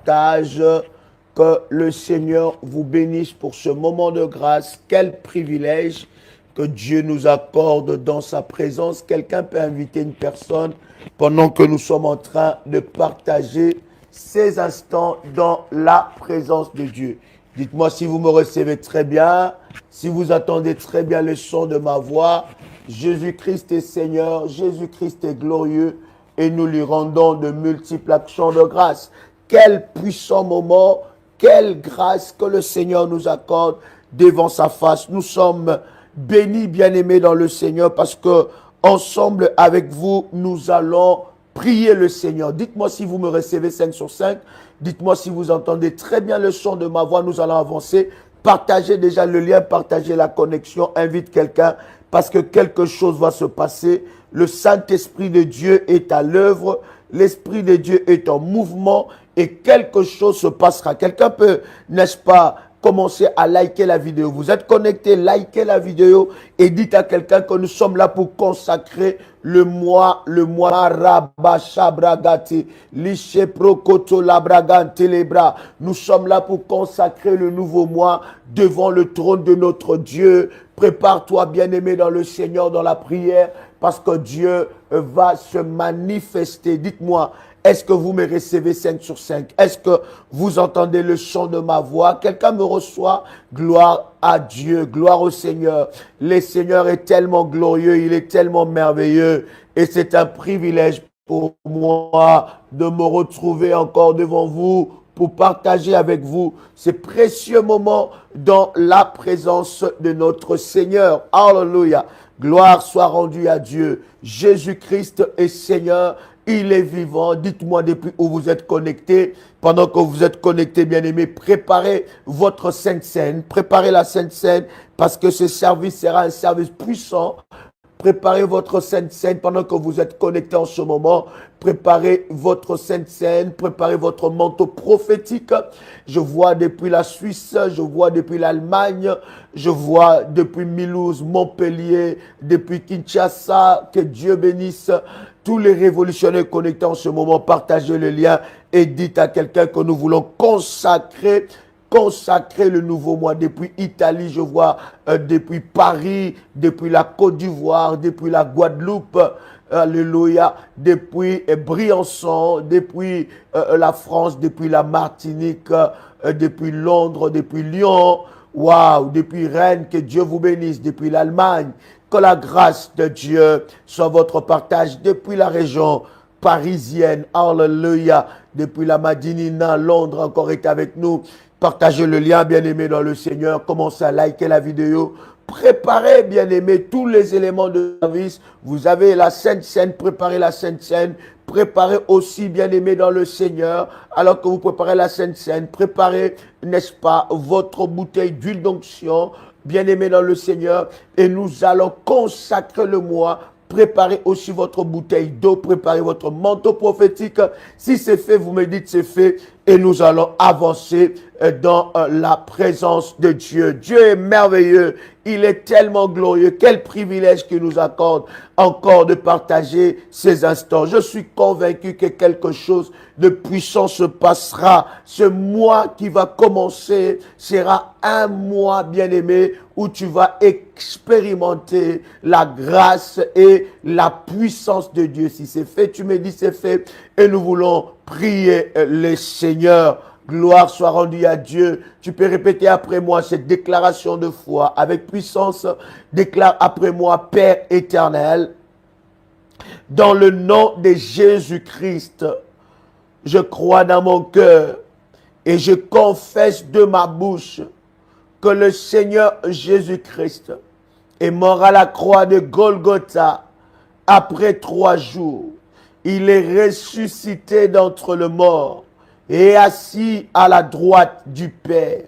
partage. Que le Seigneur vous bénisse pour ce moment de grâce. Quel privilège que Dieu nous accorde dans sa présence. Quelqu'un peut inviter une personne pendant que nous sommes en train de partager ces instants dans la présence de Dieu. Dites-moi si vous me recevez très bien, si vous attendez très bien le son de ma voix. Jésus-Christ est Seigneur, Jésus-Christ est glorieux et nous lui rendons de multiples actions de grâce. Quel puissant moment, quelle grâce que le Seigneur nous accorde devant sa face. Nous sommes bénis, bien-aimés dans le Seigneur, parce que ensemble avec vous, nous allons prier le Seigneur. Dites-moi si vous me recevez 5 sur 5. Dites-moi si vous entendez très bien le son de ma voix. Nous allons avancer. Partagez déjà le lien, partagez la connexion. Invite quelqu'un parce que quelque chose va se passer. Le Saint-Esprit de Dieu est à l'œuvre. L'Esprit de Dieu est en mouvement et quelque chose se passera. Quelqu'un peut, n'est-ce pas, commencer à liker la vidéo. Vous êtes connecté, likez la vidéo et dites à quelqu'un que nous sommes là pour consacrer le mois Rabashabragati, Lisheprokoto Labragante Lebra. Nous sommes là pour consacrer le nouveau mois devant le trône de notre Dieu. Prépare-toi, bien-aimé dans le Seigneur, dans la prière, parce que Dieu va se manifester. Dites-moi, est-ce que vous me recevez 5 sur 5? Est-ce que vous entendez le son de ma voix? Quelqu'un me reçoit? Gloire à Dieu, gloire au Seigneur. Le Seigneur est tellement glorieux, il est tellement merveilleux. Et c'est un privilège pour moi de me retrouver encore devant vous pour partager avec vous ces précieux moments dans la présence de notre Seigneur. Alléluia. Gloire soit rendue à Dieu. Jésus-Christ est Seigneur. Il est vivant. Dites-moi depuis où vous êtes connectés. Pendant que vous êtes connectés, bien-aimés, préparez votre Sainte Seine. Préparez la Sainte Seine parce que ce service sera un service puissant. Préparez votre Sainte Seine pendant que vous êtes connectés en ce moment. Préparez votre Sainte Seine, préparez votre manteau prophétique. Je vois depuis la Suisse, je vois depuis l'Allemagne, je vois depuis Mulhouse, Montpellier, depuis Kinshasa. Que Dieu bénisse tous les révolutionnaires connectés en ce moment. Partagez le lien et dites à quelqu'un que nous voulons consacrer le nouveau mois depuis Italie, je vois depuis Paris, depuis la Côte d'Ivoire, depuis la Guadeloupe, alléluia, depuis Briançon, depuis la France, depuis la Martinique, depuis Londres, depuis Lyon, waouh, depuis Rennes, que Dieu vous bénisse, depuis l'Allemagne, que la grâce de Dieu soit votre partage depuis la région parisienne, alléluia, depuis la Madinina, Londres encore est avec nous. Partagez le lien, bien-aimé dans le Seigneur. Commencez à liker la vidéo. Préparez, bien-aimé, tous les éléments de service. Vous avez la Sainte Seine, préparez la Sainte Seine. Préparez aussi, bien-aimé dans le Seigneur, alors que vous préparez la Sainte Seine, préparez, n'est-ce pas, votre bouteille d'huile d'onction, bien-aimé dans le Seigneur. Et nous allons consacrer le mois. Préparez aussi votre bouteille d'eau, préparez votre manteau prophétique. Si c'est fait, vous me dites c'est fait et nous allons avancer dans la présence de Dieu. Dieu est merveilleux, il est tellement glorieux. Quel privilège qu'il nous accorde encore de partager ces instants. Je suis convaincu que quelque chose de puissant se passera. Ce mois qui va commencer sera un mois, bien-aimé, où tu vas expérimenter la grâce et la puissance de Dieu. Si c'est fait, tu me dis c'est fait. Et nous voulons prier le Seigneur. Gloire soit rendue à Dieu. Tu peux répéter après moi cette déclaration de foi avec puissance. Déclare après moi, Père éternel, dans le nom de Jésus-Christ, je crois dans mon cœur et je confesse de ma bouche que le Seigneur Jésus-Christ est mort à la croix de Golgotha après 3 jours. Il est ressuscité d'entre les morts et assis à la droite du Père.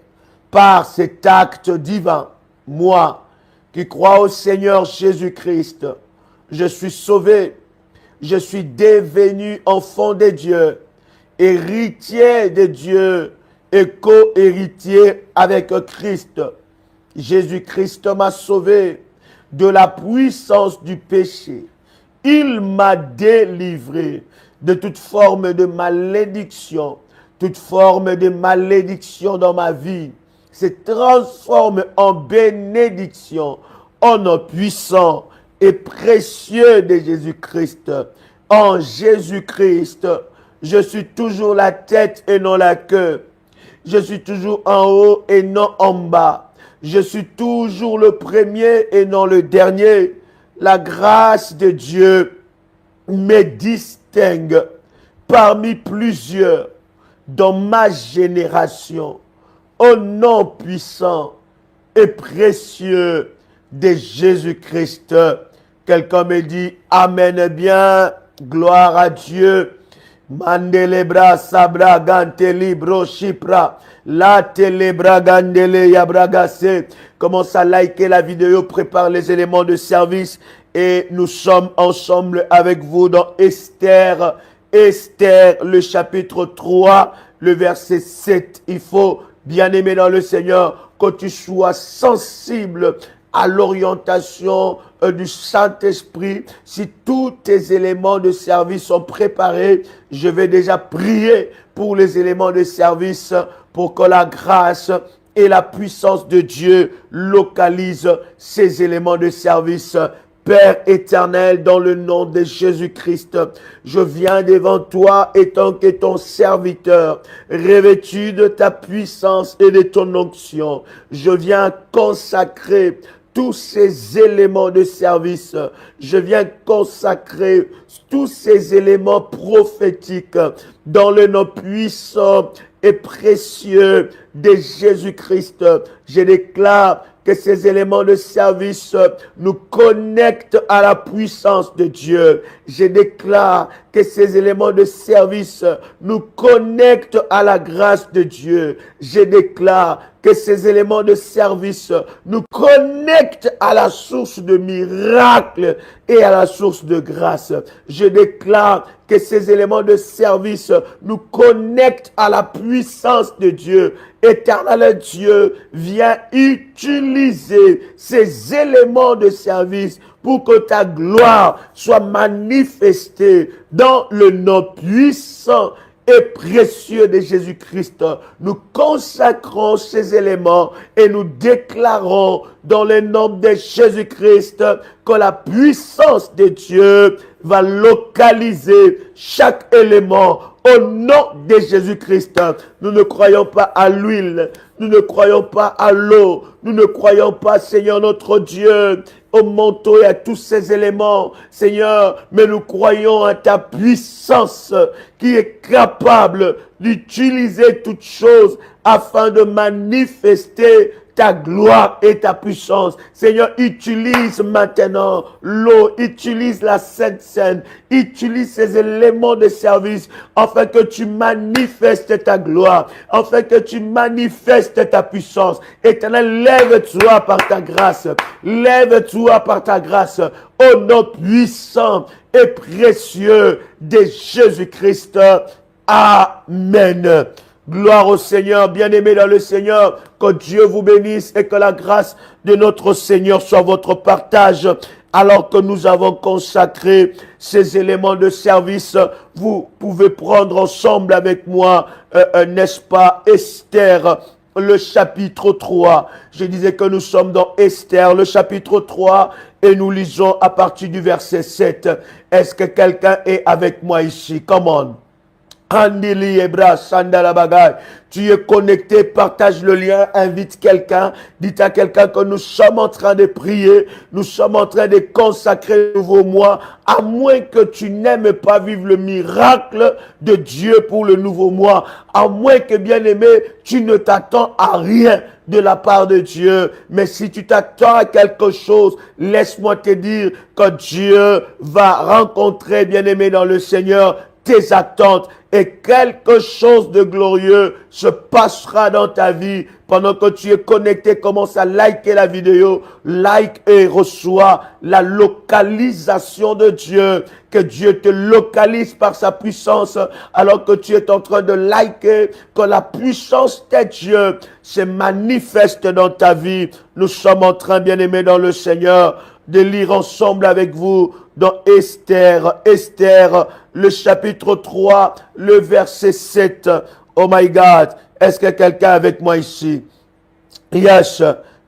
Par cet acte divin, moi qui crois au Seigneur Jésus-Christ, je suis sauvé, je suis devenu enfant de Dieu, héritier de Dieu et co-héritier avec Christ. Jésus-Christ m'a sauvé de la puissance du péché. Il m'a délivré de toute forme de malédiction, toute forme de malédiction dans ma vie se transforme en bénédiction, au nom puissant et précieux de Jésus-Christ. En Jésus-Christ, je suis toujours la tête et non la queue. Je suis toujours en haut et non en bas. Je suis toujours le premier et non le dernier. La grâce de Dieu me distingue parmi plusieurs dans ma génération. Au nom puissant et précieux de Jésus-Christ. Quelqu'un me dit Amen bien, gloire à Dieu. Mandelebra sabra ganteli bro shipra la telebra gandele yabragase. Commence à liker la vidéo, prépare les éléments de service et nous sommes ensemble avec vous dans Esther. Esther, le chapitre 3, le verset 7. Il faut, bien-aimé dans le Seigneur, que tu sois sensible à l'orientation du Saint-Esprit. Si tous tes éléments de service sont préparés, je vais déjà prier pour les éléments de service pour que la grâce et la puissance de Dieu localisent ces éléments de service. Père éternel, dans le nom de Jésus-Christ, je viens devant toi étant que ton serviteur, revêtu de ta puissance et de ton onction. Je viens consacrer tous ces éléments de service. Je viens consacrer tous ces éléments prophétiques dans le nom puissant et précieux de Jésus-Christ. Je déclare que ces éléments de service nous connectent à la puissance de Dieu. Je déclare que ces éléments de service nous connectent à la grâce de Dieu. Je déclare que ces éléments de service nous connectent à la source de miracles et à la source de grâce. Je déclare que ces éléments de service nous connectent à la puissance de Dieu. Éternel Dieu, viens utiliser ces éléments de service pour que ta gloire soit manifestée dans le nom puissant et précieux de Jésus-Christ. Nous consacrons ces éléments et nous déclarons dans le nom de Jésus-Christ que la puissance de Dieu va localiser chaque élément au nom de Jésus-Christ. Nous ne croyons pas à l'huile, nous ne croyons pas à l'eau, nous ne croyons pas, Seigneur notre Dieu, au manteau et à tous ces éléments, Seigneur, mais nous croyons à ta puissance qui est capable d'utiliser toutes choses afin de manifester ta gloire et ta puissance. Seigneur, utilise maintenant l'eau, utilise la Sainte Seine, utilise ces éléments de service afin que tu manifestes ta gloire, afin que tu manifestes ta puissance. Éternel, lève-toi par ta grâce, lève-toi par ta grâce, au nom puissant et précieux de Jésus-Christ. Amen. Gloire au Seigneur, bien-aimés dans le Seigneur, que Dieu vous bénisse et que la grâce de notre Seigneur soit votre partage. Alors que nous avons consacré ces éléments de service, vous pouvez prendre ensemble avec moi, n'est-ce pas, Esther, le chapitre 3. Je disais que nous sommes dans Esther, le chapitre 3, et nous lisons à partir du verset 7. Est-ce que quelqu'un est avec moi ici? Come on. Tu es connecté, partage le lien, invite quelqu'un, dites à quelqu'un que nous sommes en train de prier, nous sommes en train de consacrer le nouveau mois, à moins que tu n'aimes pas vivre le miracle de Dieu pour le nouveau mois, à moins que, bien-aimé, tu ne t'attends à rien de la part de Dieu. Mais si tu t'attends à quelque chose, laisse-moi te dire que Dieu va rencontrer, bien-aimé dans le Seigneur, tes attentes et quelque chose de glorieux se passera dans ta vie pendant que tu es connecté. Commence à liker la vidéo, like et reçois la localisation de Dieu. Que Dieu te localise par sa puissance alors que tu es en train de liker, que la puissance de Dieu se manifeste dans ta vie. Nous sommes en train, bien-aimés dans le Seigneur, de lire ensemble avec vous dans Esther, le chapitre 3, le verset 7. Oh my God. Est-ce que quelqu'un est avec moi ici? Yes.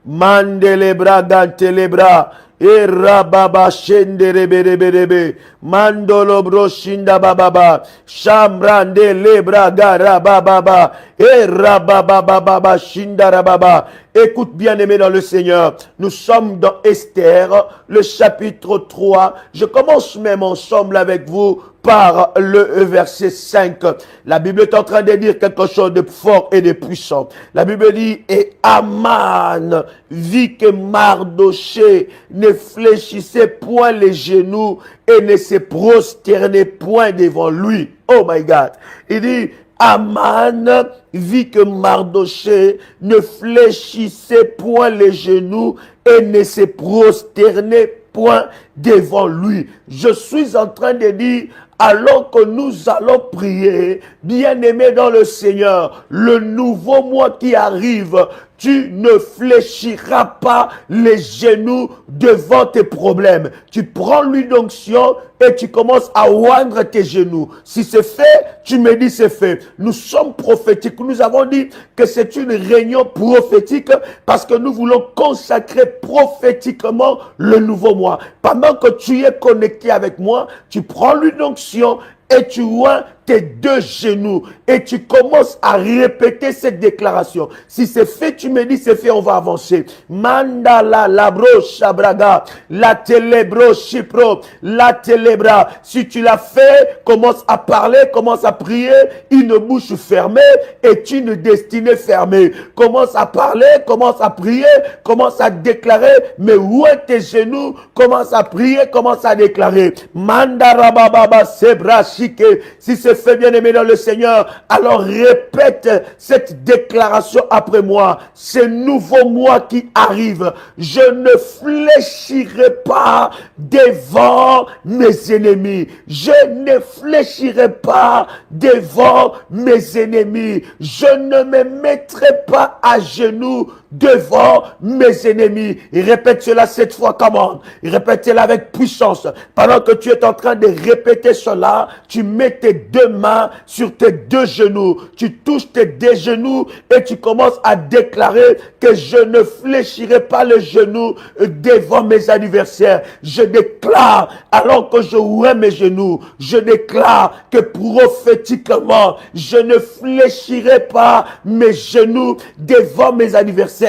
Mandelebra gantelebra. E rababa shendereberebe. Mandolo broshinda bababa. Chambrande lebra garababa. E rababa shinda rababa. Écoute bien aimé dans le Seigneur. Nous sommes dans Esther, le chapitre 3. Je commence même ensemble avec vous par le verset 5. La Bible est en train de dire quelque chose de fort et de puissant. La Bible dit, et Aman vit que Mardoché ne fléchissait point les genoux et ne se prosternait point devant lui. Oh my God. Il dit, Aman vit que Mardoché ne fléchissait point les genoux et ne se prosternait point devant lui. Je suis en train de dire, alors que nous allons prier, bien-aimés dans le Seigneur, le nouveau mois qui arrive, tu ne fléchiras pas les genoux devant tes problèmes. Tu prends l'huile d'onction et tu commences à oindre tes genoux. Si c'est fait, tu me dis c'est fait. Nous sommes prophétiques. Nous avons dit que c'est une réunion prophétique parce que nous voulons consacrer prophétiquement le nouveau mois. Pendant que tu es connecté avec moi, tu prends l'huile d'onction et tu oins tes deux genoux et tu commences à répéter cette déclaration. Si c'est fait, tu me dis c'est fait, on va avancer. Mandala labro shabraga, la telebro shipro, la telebra. Si tu l'as fait, commence à parler, commence à prier, une bouche fermée et une destinée fermée. Commence à parler, commence à prier, commence à déclarer, mais où est tes genoux? Commence à prier, commence à déclarer. Mandarababa sebra shike. Si c'est fait, bien aimé dans le Seigneur, alors répète cette déclaration après moi. Ce nouveau mois qui arrive, je ne fléchirai pas devant mes ennemis. Je ne fléchirai pas devant mes ennemis. Je ne me mettrai pas à genoux devant mes ennemis. Répète cela 7 fois, comment? Répète-le avec puissance. Pendant que tu es en train de répéter cela, tu mets tes deux mains sur tes deux genoux. Tu touches tes deux genoux et tu commences à déclarer que je ne fléchirai pas le genou devant mes adversaires. Je déclare, alors que je ouvre mes genoux, je déclare que prophétiquement, je ne fléchirai pas mes genoux devant mes adversaires.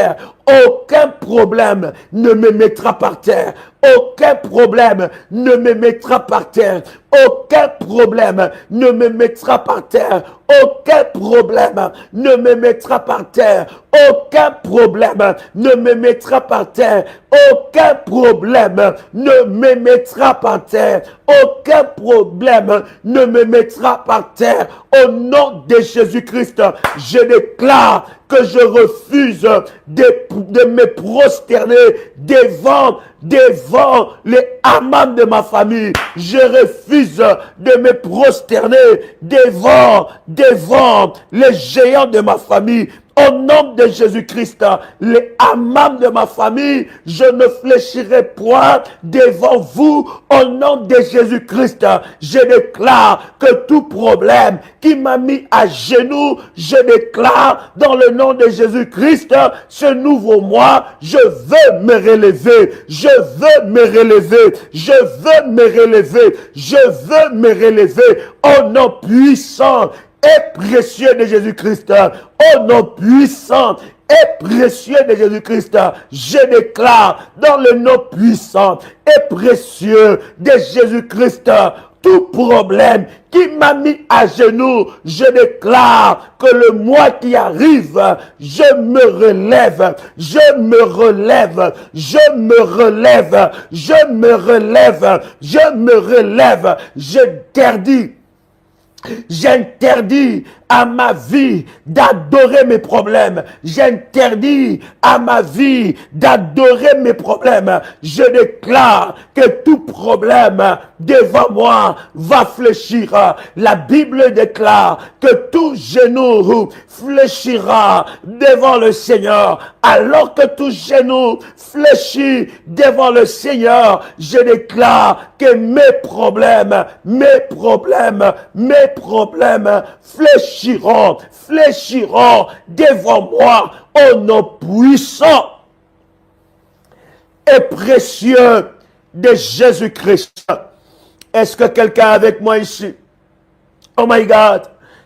Aucun problème ne me mettra par terre. Aucun problème ne me mettra par terre. Aucun problème ne me mettra par terre. Aucun problème ne me mettra par terre. Aucun problème ne me mettra par terre. Aucun problème ne me mettra par terre. Aucun problème ne me mettra par terre. Au nom de Jésus-Christ, je déclare que je refuse de me prosterner devant les amants de ma famille. Je refuse de me prosterner devant les géants de ma famille. Au nom de Jésus-Christ, les amants de ma famille, je ne fléchirai point devant vous. Au nom de Jésus-Christ, je déclare que tout problème qui m'a mis à genoux, je déclare dans le nom de Jésus-Christ, ce nouveau mois, je veux me relever. Je veux me relever. Je veux me relever. Je veux me relever. Au nom puissant et précieux de Jésus-Christ, au nom puissant et précieux de Jésus-Christ, je déclare dans le nom puissant et précieux de Jésus-Christ, tout problème qui m'a mis à genoux, je déclare que le mois qui arrive, je me relève, je me relève, je me relève, je me relève, je me relève, j'interdis à ma vie d'adorer mes problèmes. J'interdis à ma vie d'adorer mes problèmes. Je déclare que tout problème devant moi va fléchir. La Bible déclare que tout genou fléchira devant le Seigneur. Alors que tout genou fléchit devant le Seigneur, je déclare que mes problèmes fléchiront fléchiront devant moi au nom puissant et précieux de Jésus-Christ. Est-ce que quelqu'un est avec moi ici? Oh my God!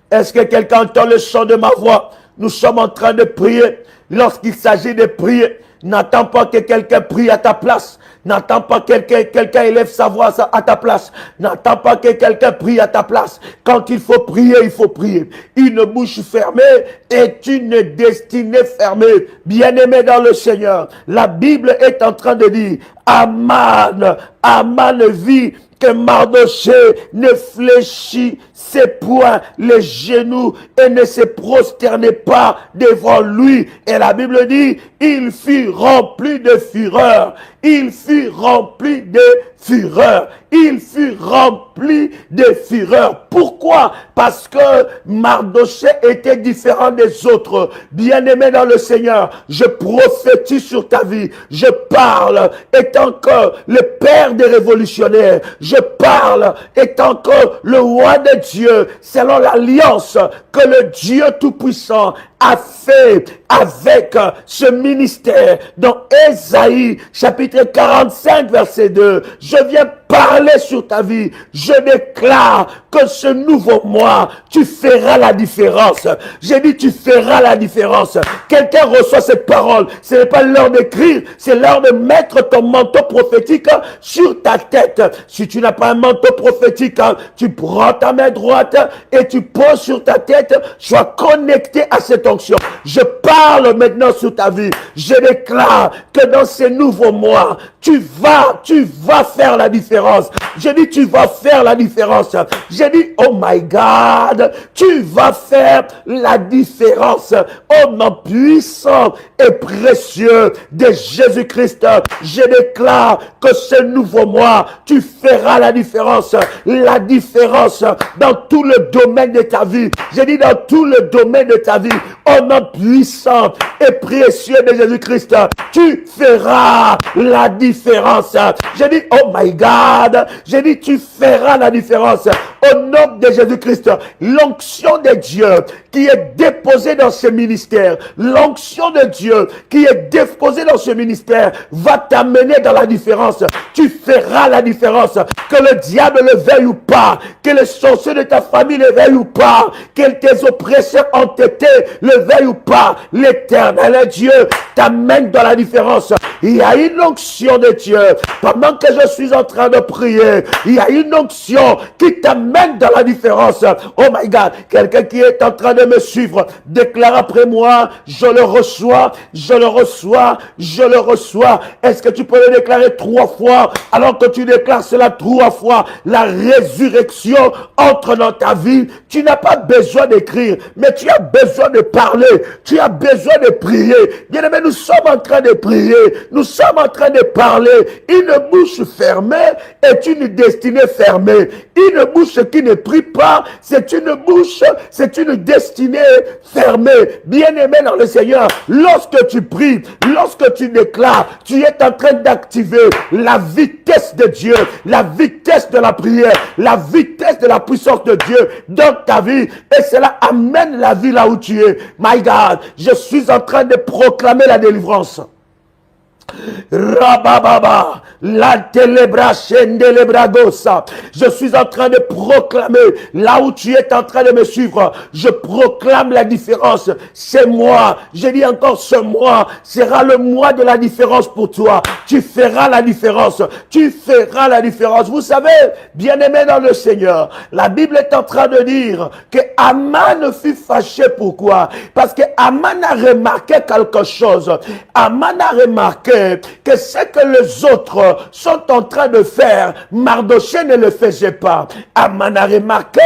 Est-ce que quelqu'un entend le son de ma voix? Nous sommes en train de prier. Lorsqu'il s'agit de prier, n'attends pas que quelqu'un prie à ta place. N'attends pas que quelqu'un élève sa voix à ta place. N'attends pas que quelqu'un prie à ta place. Quand il faut prier, il faut prier. Une bouche fermée est une destinée fermée. Bien-aimé dans le Seigneur, la Bible est en train de dire, Aman vit que Mardoché ne fléchissait point les genoux et ne se prosternait pas devant lui. Et la Bible dit, il fut rempli de fureur. Il fut rempli de fureur. Il fut rempli de fureur. Pourquoi? Parce que Mardoché était différent des autres. Bien-aimé dans le Seigneur, je prophétise sur ta vie. Je parle étant que le père des révolutionnaires. Je parle étant que le roi de Dieu, selon l'alliance que le Dieu Tout-Puissant a fait avec ce ministère. Dans Ésaïe, chapitre 45, verset 2, je viens parler sur ta vie. Je déclare que ce nouveau mois, tu feras la différence. J'ai dit, tu feras la différence. Quelqu'un reçoit cette parole. Ce n'est pas l'heure d'écrire, c'est l'heure de mettre ton manteau prophétique sur ta tête. Si tu n'as pas un manteau prophétique, tu prends ta main droite et tu poses sur ta tête. Sois connecté à cette onction. Je parle maintenant sur ta vie. Je déclare que dans ces nouveaux mois, tu vas faire la différence. Je dis, tu vas faire la différence. Je dis, oh my God, tu vas faire la différence. Au nom puissant et précieux de Jésus-Christ, je déclare que ce nouveau mois, tu feras la différence. La différence dans tout le domaine de ta vie. Je dis, dans tout le domaine de ta vie. Au nom puissant et précieux de Jésus-Christ, tu feras la différence. Je dis, oh my God, je dis, tu feras la différence. Au nom de Jésus-Christ, l'onction de Dieu qui est déposée dans ce ministère, l'onction de Dieu qui est déposée dans ce ministère va t'amener dans la différence. Tu feras la différence. Que le diable le veuille ou pas, que les sorciers de ta famille le veuillent ou pas, que tes oppresseurs entêtés le veuillent ou pas, l'Éternel Dieu t'amène dans la différence. Il y a une onction de Dieu. Pendant que je suis en train de prier, il y a une onction qui t'amène dans la différence. Oh my God, quelqu'un qui est en train de me suivre, déclare après moi, je le reçois, je le reçois, je le reçois. Est-ce que tu peux le déclarer 3 fois? Alors que tu déclares cela 3 fois, la résurrection entre dans ta vie. Tu n'as pas besoin d'écrire, mais tu as besoin de parler. Tu as besoin de prier. Bien aimé, nous sommes en train de prier. Nous sommes en train de parler. Une bouche fermée est une destinée fermée. Une bouche qui ne prie pas, c'est une bouche, c'est une destinée fermée. Bien-aimé dans le Seigneur, lorsque tu pries, lorsque tu déclares, tu es en train d'activer la vitesse de Dieu, la vitesse de la prière, la vitesse de la puissance de Dieu dans ta vie. Et cela amène la vie là où tu es. My God, je suis en train de proclamer la délivrance. Rabababa, la telebra chendelebragosa. Je suis en train de proclamer, là où tu es en train de me suivre, je proclame la différence. C'est moi, je dis encore, ce mois sera le mois de la différence pour toi. Tu feras la différence, tu feras la différence. Vous savez, bien-aimé dans le Seigneur, la Bible est en train de dire que Aman fut fâché. Pourquoi? Parce que Aman a remarqué quelque chose. Aman a remarqué que ce que les autres sont en train de faire, Mardoché ne le faisait pas. Aman a remarqué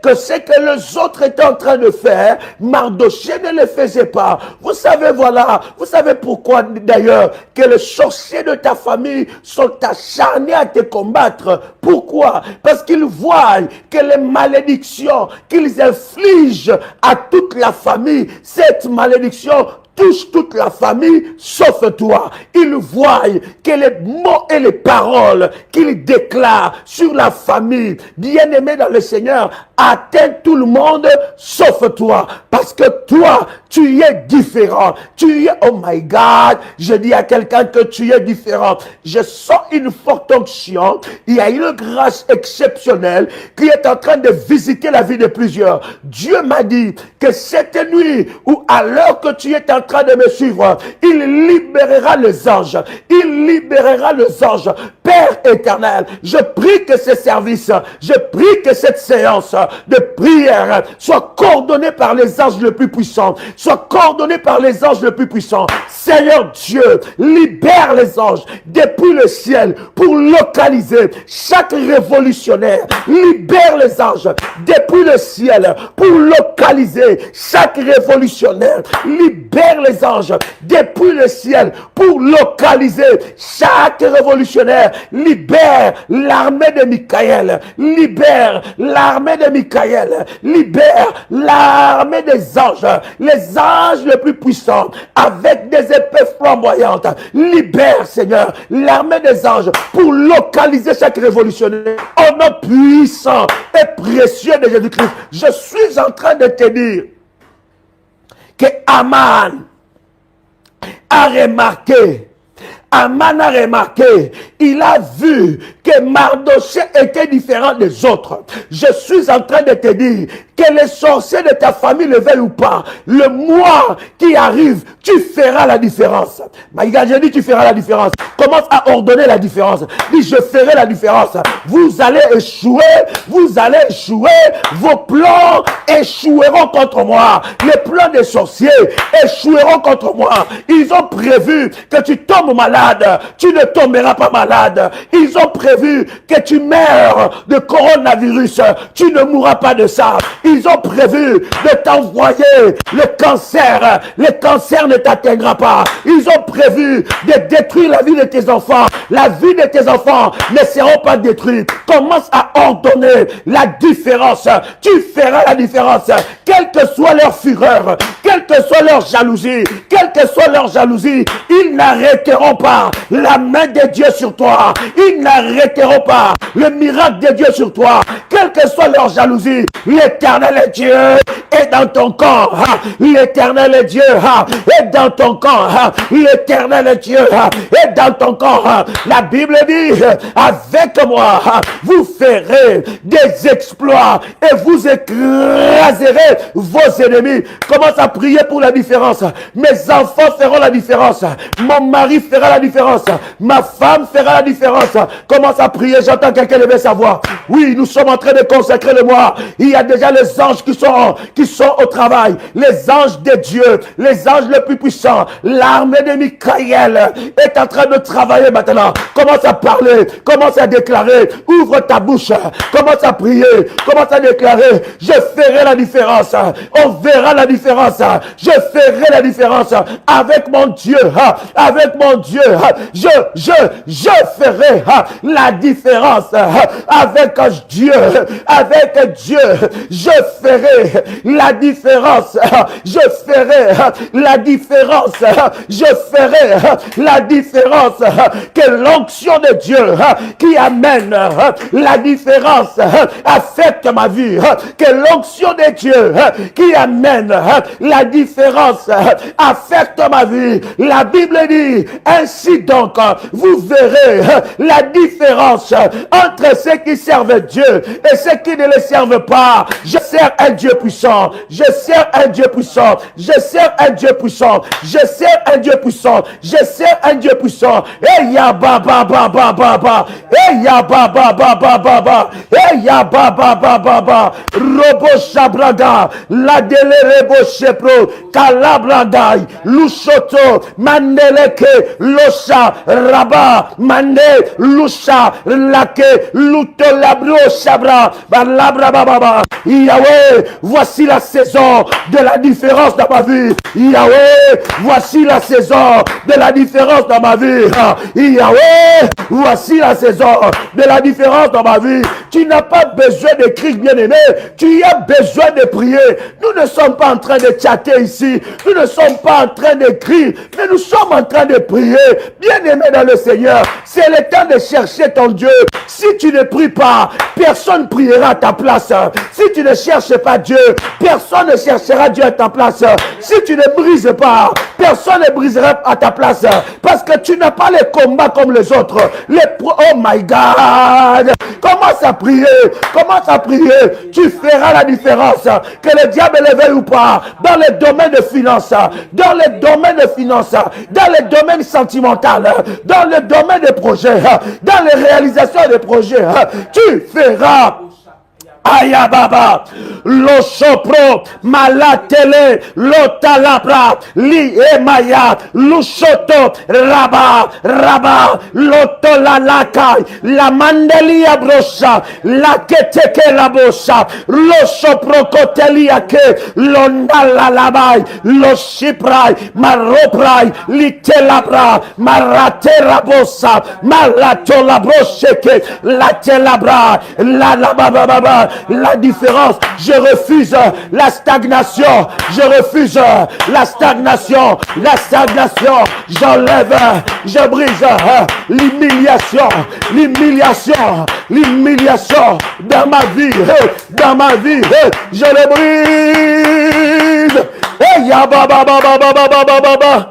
que ce que les autres étaient en train de faire, Mardoché ne le faisait pas. Vous savez, voilà, vous savez pourquoi d'ailleurs que les sorciers de ta famille sont acharnés à te combattre. Pourquoi? Parce qu'ils voient que les malédictions qu'ils infligent à toute la famille, cette malédiction touche toute la famille, sauf toi. Il voit que les mots et les paroles qu'il déclare sur la famille, bien-aimé dans le Seigneur, atteignent tout le monde, sauf toi. Parce que toi, tu es différent. Tu es, oh my God, je dis à quelqu'un que tu es différent. Je sens une forte onction. Il y a une grâce exceptionnelle qui est en train de visiter la vie de plusieurs. Dieu m'a dit que cette nuit, ou à l'heure que tu es en train de me suivre, il libérera les anges. Il libérera les anges. Père éternel, je prie que ce service, je prie que cette séance de prière soit coordonnée par les anges les plus puissants, soit coordonnée par les anges les plus puissants. Seigneur Dieu, libère les anges depuis le ciel pour localiser chaque révolutionnaire. Libère les anges depuis le ciel pour localiser chaque révolutionnaire. Libère les anges depuis le ciel pour localiser chaque révolutionnaire. Libère l'armée de Michael. Libère l'armée de Michael. Libère l'armée des anges. Les anges les plus puissants avec des épées flamboyantes. Libère, Seigneur, l'armée des anges pour localiser chaque révolutionnaire. Au nom puissant et précieux de Jésus-Christ, je suis en train de te dire que Aman a remarqué, il a vu que Mardochée était différent des autres. Je suis en train de te dire que les sorciers de ta famille le veulent ou pas, le mois qui arrive, tu feras la différence. Maïga, j'ai dit tu feras la différence. Commence à ordonner la différence. Dis je ferai la différence. Vous allez échouer, vos plans échoueront contre moi. Les plans des sorciers échoueront contre moi. Ils ont prévu que tu tombes malade, tu ne tomberas pas malade. Ils ont prévu que tu meurs de coronavirus, tu ne mourras pas de ça. Ils ont prévu de t'envoyer le cancer ne t'atteindra pas. Ils ont prévu de détruire la vie de tes enfants. La vie de tes enfants ne sera pas détruite. Commence à ordonner la différence. Tu feras la différence. Quelle que soit leur fureur, quelle que soit leur jalousie, ils n'arrêteront pas la main de Dieu sur toi. Ils n'arrêteront pas le miracle de Dieu sur toi. Quelle que soit leur jalousie, l'éternel Dieu est dans ton corps. L'éternel Dieu est dans ton corps. L'éternel Dieu est dans ton corps. La Bible dit, avec moi, vous ferez des exploits et vous écraserez vos ennemis. Commence à prier pour la différence. Mes enfants feront la différence. Mon mari fera la différence. Ma femme fera la différence. Commence à prier. J'entends quelqu'un devait savoir. Oui, nous sommes en train de consacrer le mois. Il y a déjà les anges qui sont au travail. Les anges de Dieu. Les anges les plus puissants. L'armée de Michael est en train de travailler maintenant. Commence à parler. Commence à déclarer. Ouvre ta bouche. Commence à prier. Commence à déclarer. Je ferai la différence. On verra la différence. Je ferai la différence avec mon Dieu. Avec mon Dieu. Je ferai la différence avec Dieu. Avec Dieu. Je ferai la différence. Je ferai la différence. Je ferai la différence. Que l'onction de Dieu qui amène la différence affecte ma vie. Que l'onction de Dieu qui amène la différence affecte ma vie. La Bible dit, ainsi donc, vous verrez la différence entre ceux qui servent Dieu et ceux qui ne le servent pas. Je sers un Dieu puissant. Je sers un Dieu puissant. Je sers un Dieu puissant. Je sers un Dieu puissant. Je sers un Dieu puissant. Et ya ba ba ba ba ba ba. Et ya ba ba ba ba ba ba. Et ya ba ba ba ba ba. Robo shabraga. La dele rebo shepro. Kalabradai. Lushoto. Mandeleke. Losha. Raba. Mande. Lusha. Lake. Luto labro shabra. Balabra baba. Yahweh, voici la saison de la différence dans ma vie. Yahweh, voici la saison de la différence dans ma vie. Yahweh, voici la saison de la différence dans ma vie. Tu n'as pas besoin d'écrire, bien-aimé. Tu as besoin de prier. Nous ne sommes pas en train de chatter. constater ici, nous ne sommes pas en train d'écrire, mais nous sommes en train de prier. Bien-aimé dans le Seigneur, c'est le temps de chercher ton Dieu. Si tu ne pries pas, personne ne priera à ta place. Si tu ne cherches pas Dieu, personne ne cherchera Dieu à ta place. Si tu ne brises pas, personne ne brisera à ta place. Parce que tu n'as pas les combats comme les autres. Oh my God! Commence à prier. Commence à prier. Tu feras la différence. Que le diable le veuille ou pas. Dans les domaines de finances. Dans les domaines de finances. Dans les domaines sentimentaux. Dans le domaine des projets. Dans les réalisations des projets. Tu feras. Aya baba, lo sopro, malatele, lo talabra, li emaya, lo soto, raba, lo tolalaka, la mandelia brosa, la keteke la bosa, lo sopro koteliake, lo nalalabai, lo siprai, maroprai, li telabra, maratera bosa, malatola broseke, la telabra, la baba. La différence, je refuse la stagnation, je refuse la stagnation, j'enlève, je brise l'humiliation dans ma vie, je le brise. Hey, ya ba ba ba ba ba ba ba ba ba.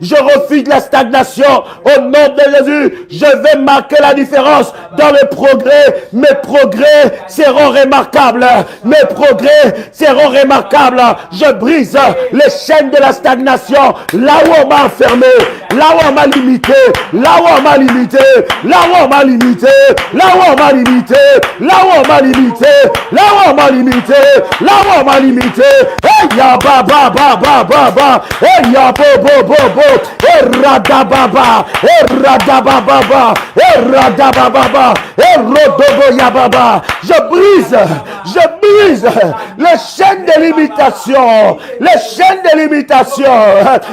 Je refuse la stagnation au nom de Jésus. Je vais marquer la différence dans le progrès. Mes progrès seront remarquables. Mes progrès seront remarquables. Je brise les chaînes de la stagnation. Là où on m'a enfermé, là où on m'a limité, là où on m'a limité, là où on m'a limité, là où on m'a limité, là où on m'a limité, là où on m'a limité, là où on m'a limité. Hey ya ba ba ba ba ba ba. Hey ya bo bo bo bo. Eradababa, eradababa, eradababa, erodoboyababa. Je brise les chaînes de limitation, les chaînes de limitation,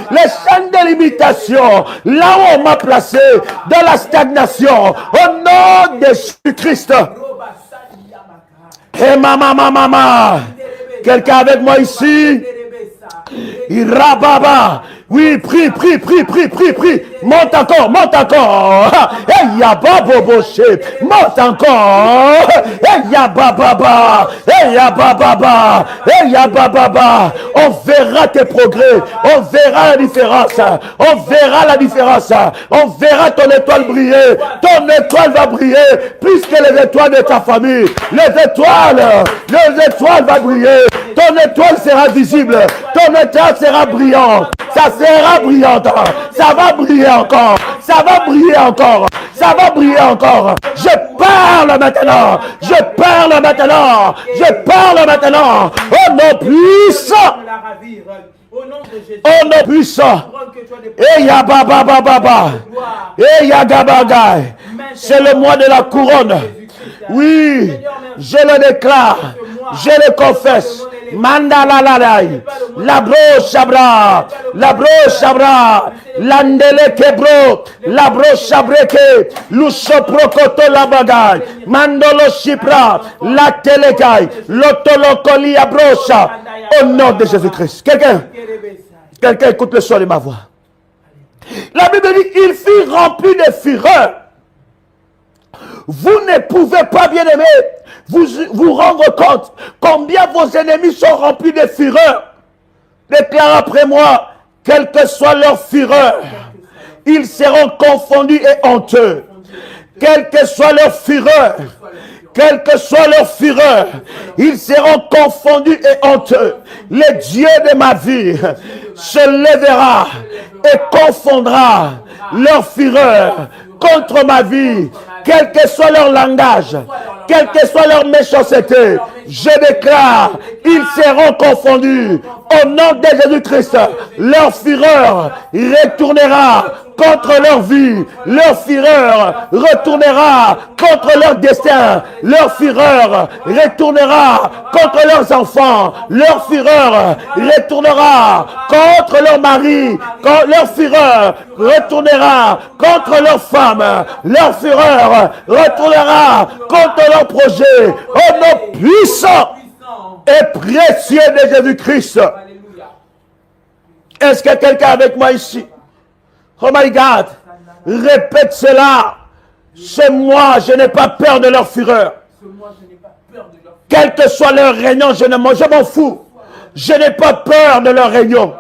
les chaînes de limitation. Là où on m'a placé dans la stagnation, au nom de Jésus-Christ. Et mama, quelqu'un avec moi ici? Irababa. Oui, prie. Monte encore. Hey, ya baboboche. Monte encore. Hey, ya bababa. Hey, ya bababa. Hey, ya bababa. On verra tes progrès. On verra la différence. On verra la différence. On verra ton étoile briller. Ton étoile va briller plus que les étoiles de ta famille. Les étoiles vont briller. Ton étoile sera visible. Ton étoile sera brillante. Ça sera brillante. Ça va briller encore. Ça va briller encore. Ça va briller encore. Je parle maintenant. Je parle maintenant. Je parle maintenant. Au nom puissant. Au nom puissant. Et ya baba baba. Et ya gabagai. C'est le mois de la couronne. Oui, je le déclare. Je le confesse. Mandalalalai, la broche abra, l'andele kebro, la broche abreke, l'uso prokoto la bagay, mandolo shipra, la telekai, l'otolokoli abrocha, au nom de Jésus-Christ. Quelqu'un écoute le son de ma voix. La Bible dit, il fut rempli de fureur. Vous ne pouvez pas, bien aimer, vous rendre compte combien vos ennemis sont remplis de fureur. Déclare après moi, quelle que soit leur fureur, ils seront confondus et honteux. Quelle que soit leur fureur, quelle que soit leur fureur, ils seront confondus et honteux. Le Dieu de ma vie se lèvera et confondra leur fureur contre ma vie. Quel que soit leur langage, quelle que soit leur méchanceté, je déclare, ils seront confondus. Au nom de Jésus-Christ, leur fureur retournera contre leur vie. Leur fureur retournera contre leur destin. Leur fureur retournera contre leurs enfants. Leur fureur retournera contre leur mari. Leur fureur retournera contre leur femme. Leur fureur retournera contre leur projet. Au nom puissant et précieux de Jésus-Christ. Est-ce que quelqu'un avec moi ici? Oh my God, répète cela. C'est moi, je n'ai pas peur de leur fureur. Quel que soit leur réunion, je m'en fous. Je n'ai pas peur de leur réunion.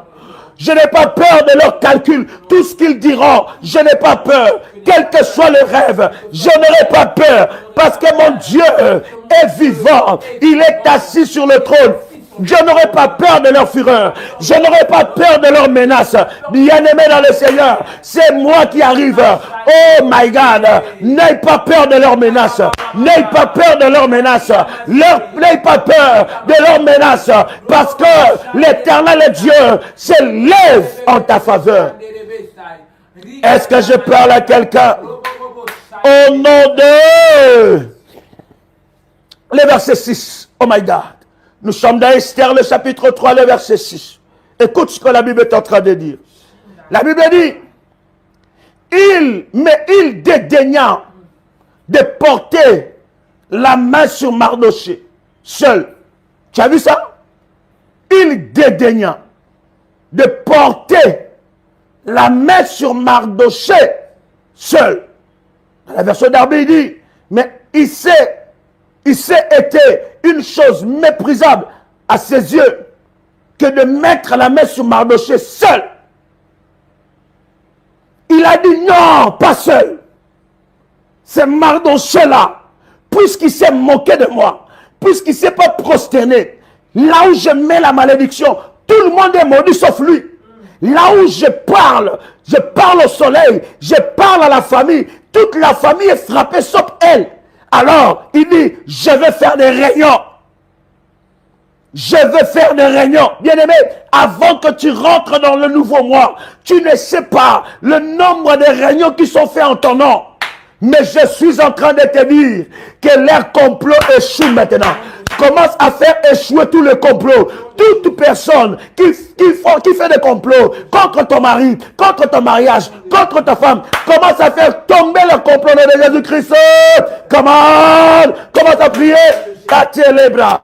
Je n'ai pas peur de leurs calculs. Tout ce qu'ils diront, je n'ai pas peur. Quel que soit le rêve, je n'aurai pas peur. Parce que mon Dieu est vivant. Il est assis sur le trône. Je n'aurai pas peur de leur fureur. Je n'aurai pas peur de leurs menaces. Bien-aimé dans le Seigneur, c'est moi qui arrive. Oh my God, n'aie pas peur de leurs menaces. N'aie pas peur de leurs menaces. N'aie pas peur de leurs menaces. Parce que l'Éternel Dieu s'élève en ta faveur. Est-ce que je parle à quelqu'un? Au nom de... Le verset 6. Oh my God. Nous sommes dans Esther, le chapitre 3, le verset 6. Écoute ce que la Bible est en train de dire. La Bible dit, il dédaigna de porter la main sur Mardochée seul. Tu as vu ça? Il dédaigna de porter la main sur Mardochée seul. Dans la version d'Arby, il dit, mais il s'est été une chose méprisable à ses yeux que de mettre la main sur Mardochée seul. Il a dit non, pas seul. C'est Mardochée là, puisqu'il s'est moqué de moi, puisqu'il ne s'est pas prosterné, là où je mets la malédiction, tout le monde est maudit sauf lui. Là où je parle au soleil, je parle à la famille, toute la famille est frappée sauf elle. Alors, il dit, je vais faire des réunions. Je veux faire des réunions. Bien-aimé, avant que tu rentres dans le nouveau mois, tu ne sais pas le nombre de réunions qui sont faites en ton nom. Mais je suis en train de te dire que leur complot échoue maintenant. Commence à faire échouer tout le complot. Toute personne qui fait des complots contre ton mari, contre ton mariage, contre ta femme, commence à faire tomber le complot de Jésus-Christ. Commence à prier. Tâtez les bras.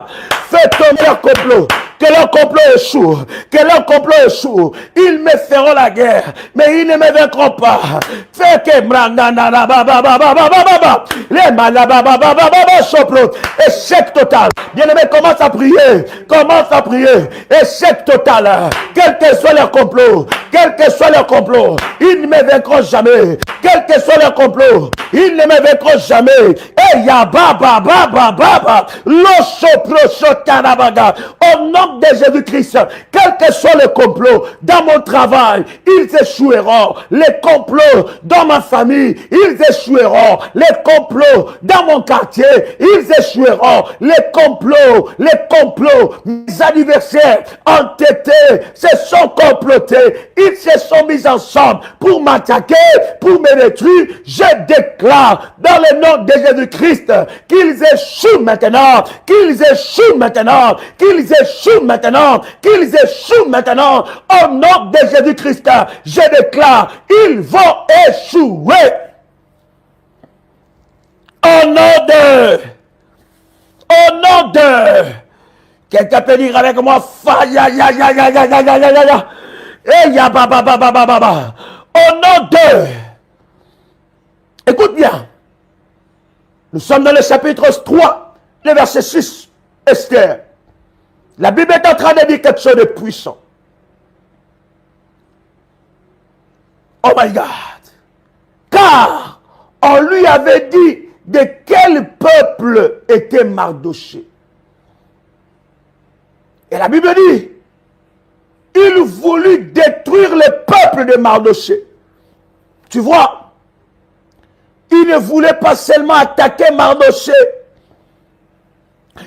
Fais tomber leur complot. Que leur complot échoue. Que leur complot échoue. Ils me feront la guerre. Mais ils ne me vaincront pas. Fais que échec total. Bien-aimé, commence à prier. Commence à prier. Échec total. Quel que soit leur complot. Quel que soit leur complot. Ils ne me vaincront jamais. Quel que soit leur complot. Ils ne me vaincront jamais. Et ya baba baba baba. Au nom de Jésus-Christ, quel que soit le complot dans mon travail, ils échoueront. Les complots dans ma famille, ils échoueront. Les complots dans mon quartier, ils échoueront. Les complots, mes adversaires entêtés se sont complotés. Ils se sont mis ensemble pour m'attaquer, pour me détruire. Je déclare dans le nom de Jésus-Christ qu'ils échouent maintenant, qu'ils échouent maintenant, qu'ils échouent maintenant, qu'ils échouent maintenant. Au nom de Jésus-Christ, je déclare, ils vont échouer. Au nom de, quelqu'un peut dire avec moi, au nom de, écoute bien, nous sommes dans le chapitre 3, le verset 6, Esther. La Bible est en train de dire quelque chose de puissant. Oh my God. Car on lui avait dit de quel peuple était Mardochée. Et la Bible dit, il voulut détruire le peuple de Mardochée. Tu vois, il ne voulait pas seulement attaquer Mardochée,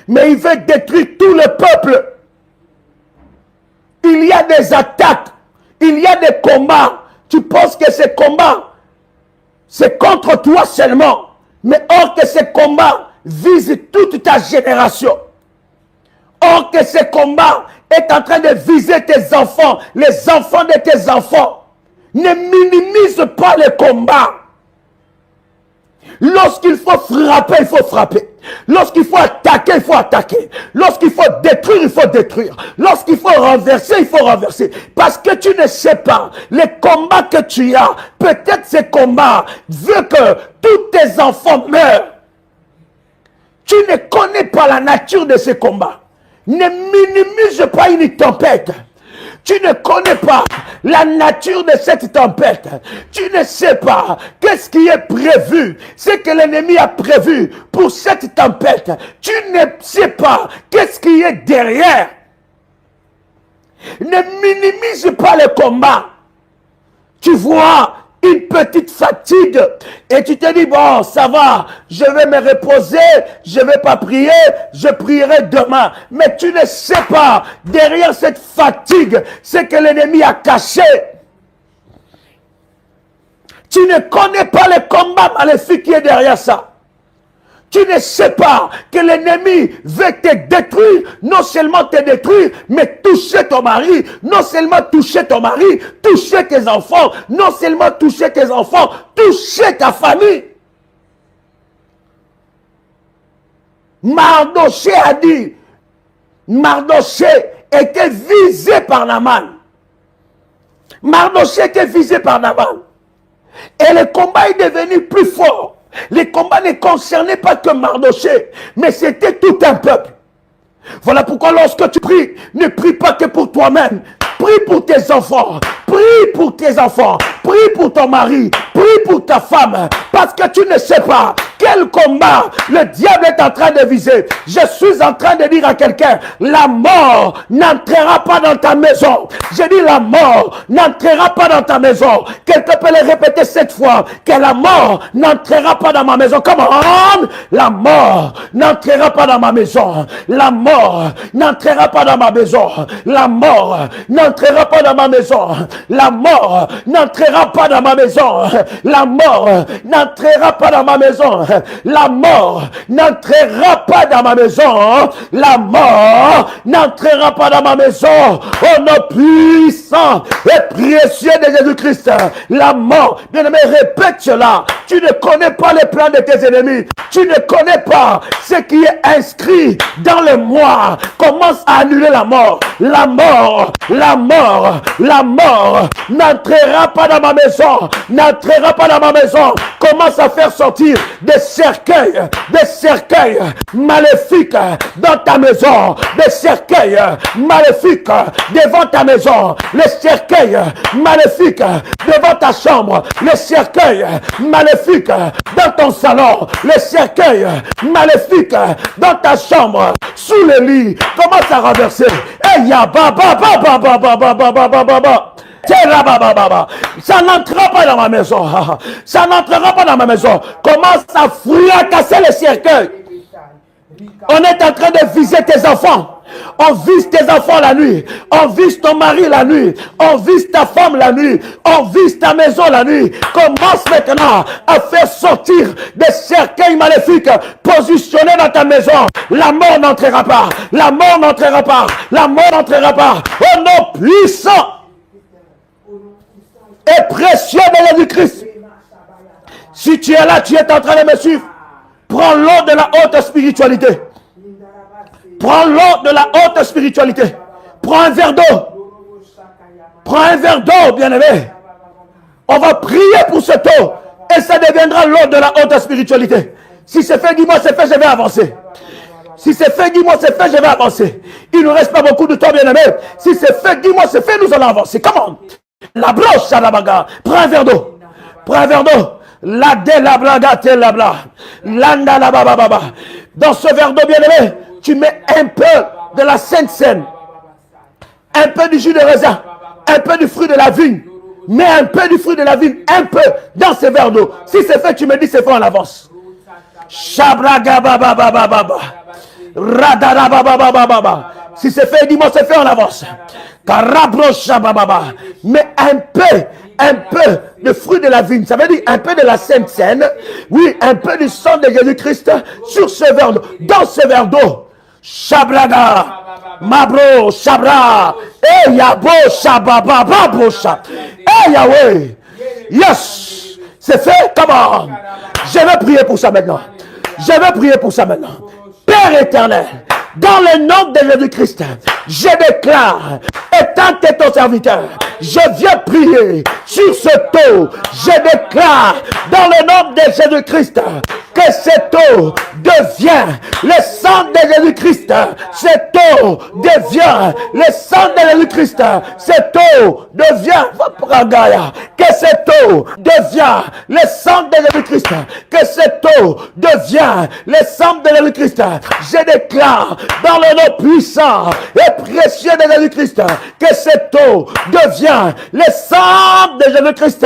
mais il veut détruire tout le peuple. Il y a des attaques, il y a des combats. Tu penses que ces combats, c'est contre toi seulement. Mais or que ces combats visent toute ta génération. Or que ces combats est en train de viser tes enfants, les enfants de tes enfants. Ne minimise pas les combats. Lorsqu'il faut frapper, il faut frapper. Lorsqu'il faut attaquer, il faut attaquer. Lorsqu'il faut détruire, il faut détruire. Lorsqu'il faut renverser, il faut renverser. Parce que tu ne sais pas les combats que tu as. Peut-être ces combats veulent que tous tes enfants meurent. Tu ne connais pas la nature de ces combats. Ne minimise pas une tempête. Tu ne connais pas la nature de cette tempête. Tu ne sais pas qu'est-ce qui est prévu. Ce que l'ennemi a prévu pour cette tempête. Tu ne sais pas qu'est-ce qui est derrière. Ne minimise pas le combat. Tu vois une petite fatigue et tu te dis, bon, ça va, je vais me reposer, je ne vais pas prier, je prierai demain. Mais tu ne sais pas, derrière cette fatigue, ce que l'ennemi a caché. Tu ne connais pas le combat maléfique qui est derrière ça. Tu ne sais pas que l'ennemi veut te détruire, non seulement te détruire, mais toucher ton mari, non seulement toucher ton mari, toucher tes enfants, non seulement toucher tes enfants, toucher ta famille. Mardoché a dit, Mardoché était visé par Naaman. Mardoché était visé par Naaman. Et le combat est devenu plus fort. Les combats ne concernaient pas que Mardoché, mais c'était tout un peuple. Voilà pourquoi lorsque tu pries, ne prie pas que pour toi-même. Prie pour tes enfants. Prie pour tes enfants. Prie pour ton mari. Prie pour ta femme. Parce que tu ne sais pas quel combat le diable est en train de viser. Je suis en train de dire à quelqu'un, la mort n'entrera pas dans ta maison. Je dis la mort n'entrera pas dans ta maison. Quelqu'un peut le répéter 7 fois, que la mort n'entrera pas dans ma maison. Comment? La mort n'entrera pas dans ma maison. La mort n'entrera pas dans ma maison. La mort n'entrera pas dans ma maison. La mort n'entrera pas dans ma maison. La mort n'entrera pas dans ma maison. La mort n'entrera pas dans ma maison. La mort n'entrera pas dans ma maison. Au nom puissant et précieux de Jésus-Christ. La mort, bien aimé, répète cela. Tu ne connais pas les plans de tes ennemis. Tu ne connais pas ce qui est inscrit dans le moi. Commence à annuler la mort. La mort, la mort, la mort n'entrera pas dans ma maison. N'entrera pas dans ma maison. Commence à faire sortir des cercueils maléfiques dans ta maison. Des cercueils maléfiques devant ta maison. Les cercueils maléfiques devant ta chambre. Les cercueils maléfiques dans ton salon. Les cercueils maléfiques dans ta chambre. Sous le lit. Commence à renverser. Et ya ba ba ba ba ba ba ba ba ba ba ba ba. Ça n'entrera pas dans ma maison. Ça n'entrera pas dans ma maison. Commence à fracasser les cercueils. On est en train de viser tes enfants. On vise tes enfants la nuit. On vise ton mari la nuit. On vise ta femme la nuit. On vise ta maison la nuit. Commence maintenant à faire sortir des cercueils maléfiques positionnés dans ta maison. La mort n'entrera pas. La mort n'entrera pas. La mort n'entrera pas. Au nom puissant et précieux de Jésus-Christ. Si tu es là, tu es en train de me suivre. Prends l'eau de la haute spiritualité. Prends l'eau de la haute spiritualité. Prends un verre d'eau. Prends un verre d'eau, bien-aimé. On va prier pour cette eau. Et ça deviendra l'eau de la haute spiritualité. Si c'est fait, dis-moi, c'est fait, je vais avancer. Si c'est fait, dis-moi, c'est fait, je vais avancer. Il ne nous reste pas beaucoup de temps, bien-aimé. Si c'est fait, dis-moi, c'est fait, nous allons avancer. Comment? La broche à la bagarre. Prends un verre d'eau. Prends un verre d'eau. La de la blaga te la bla. Landa la baba baba. Dans ce verre d'eau, bien-aimé, tu mets un peu de la Sainte Seine. Un peu du jus de raisin. Un peu du fruit de la vigne. Mets un peu du fruit de la vigne. Un peu dans ce verre d'eau. Si c'est fait, tu me dis c'est fait en avance. Shabraga baba baba baba. Radara baba baba baba. Si c'est fait, dis-moi c'est fait en avance. Karabrocha baba. Mais un peu de fruit de la vigne, ça veut dire un peu de la Sainte Seine, oui, un peu du sang de Jésus-Christ sur ce verre d'eau, dans ce verre d'eau. Shabraga, Mabro, Shabra, Yabo, Shababa, Babosha, Yahweh. Yes, c'est fait, comment? Je vais prier pour ça maintenant. Je veux prier pour ça maintenant. Père éternel, dans le nom de Jésus-Christ, je déclare, étant que ton serviteur, je viens prier sur ce taux. Je déclare, dans le nom de Jésus-Christ, que cette eau devient le sang de Jésus-Christ. Cette eau devient le sang de Jésus-Christ. Cette eau devient, que cette eau devient le sang de Jésus-Christ. Que cette eau devient le sang de Jésus-Christ. Je déclare dans le nom puissant et précieux de Jésus-Christ que cette eau devient le sang de Jésus-Christ.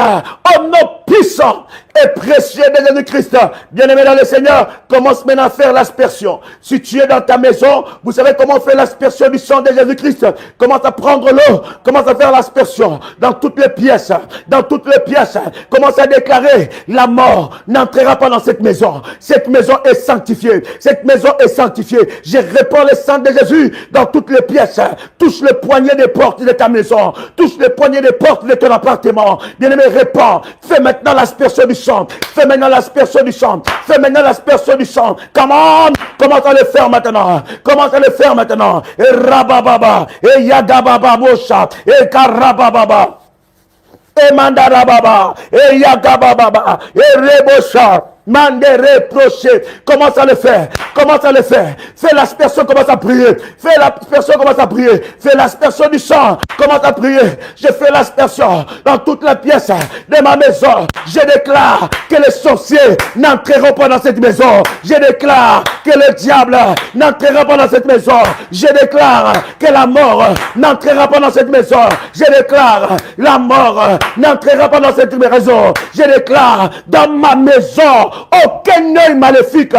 Au nom puissant et précieux de Jésus-Christ. Bien-aimé dans le Seigneur, commence maintenant à faire l'aspersion. Si tu es dans ta maison, vous savez comment faire l'aspersion du sang de Jésus-Christ. Commence à prendre l'eau, commence à faire l'aspersion dans toutes les pièces. Dans toutes les pièces. Commence à déclarer, la mort n'entrera pas dans cette maison. Cette maison est sanctifiée. Cette maison est sanctifiée. Je répands le sang de Jésus dans toutes les pièces. Touche le poignet des portes de ta maison. Touche le poignet des portes de ton appartement. Bien-aimé, répands. Fais maintenant l'aspersion du sang. Fais maintenant l'aspersion du sang. Fais maintenant l'aspersion du sang. Comment? Commence à le faire maintenant. Commence à le faire maintenant. Et rabababa. Et yagababa bosha. Et karabababa. Et mandarababa. Et yagababa. Et rebosha. Mandere proché. Commence à le faire. Commence à le faire. Fais l'aspersion, commence à prier. Fais l'aspersion, commence à prier. Fais l'aspersion du sang. Commence à prier. Je fais l'aspersion dans toute la pièce de ma maison. Je déclare que les sorciers n'entreront pas dans cette maison. Je déclare que le diable n'entrera pas dans cette maison. Je déclare que la mort n'entrera pas dans cette maison. Je déclare la mort n'entrera pas dans cette maison. Je déclare dans ma maison aucun œil maléfique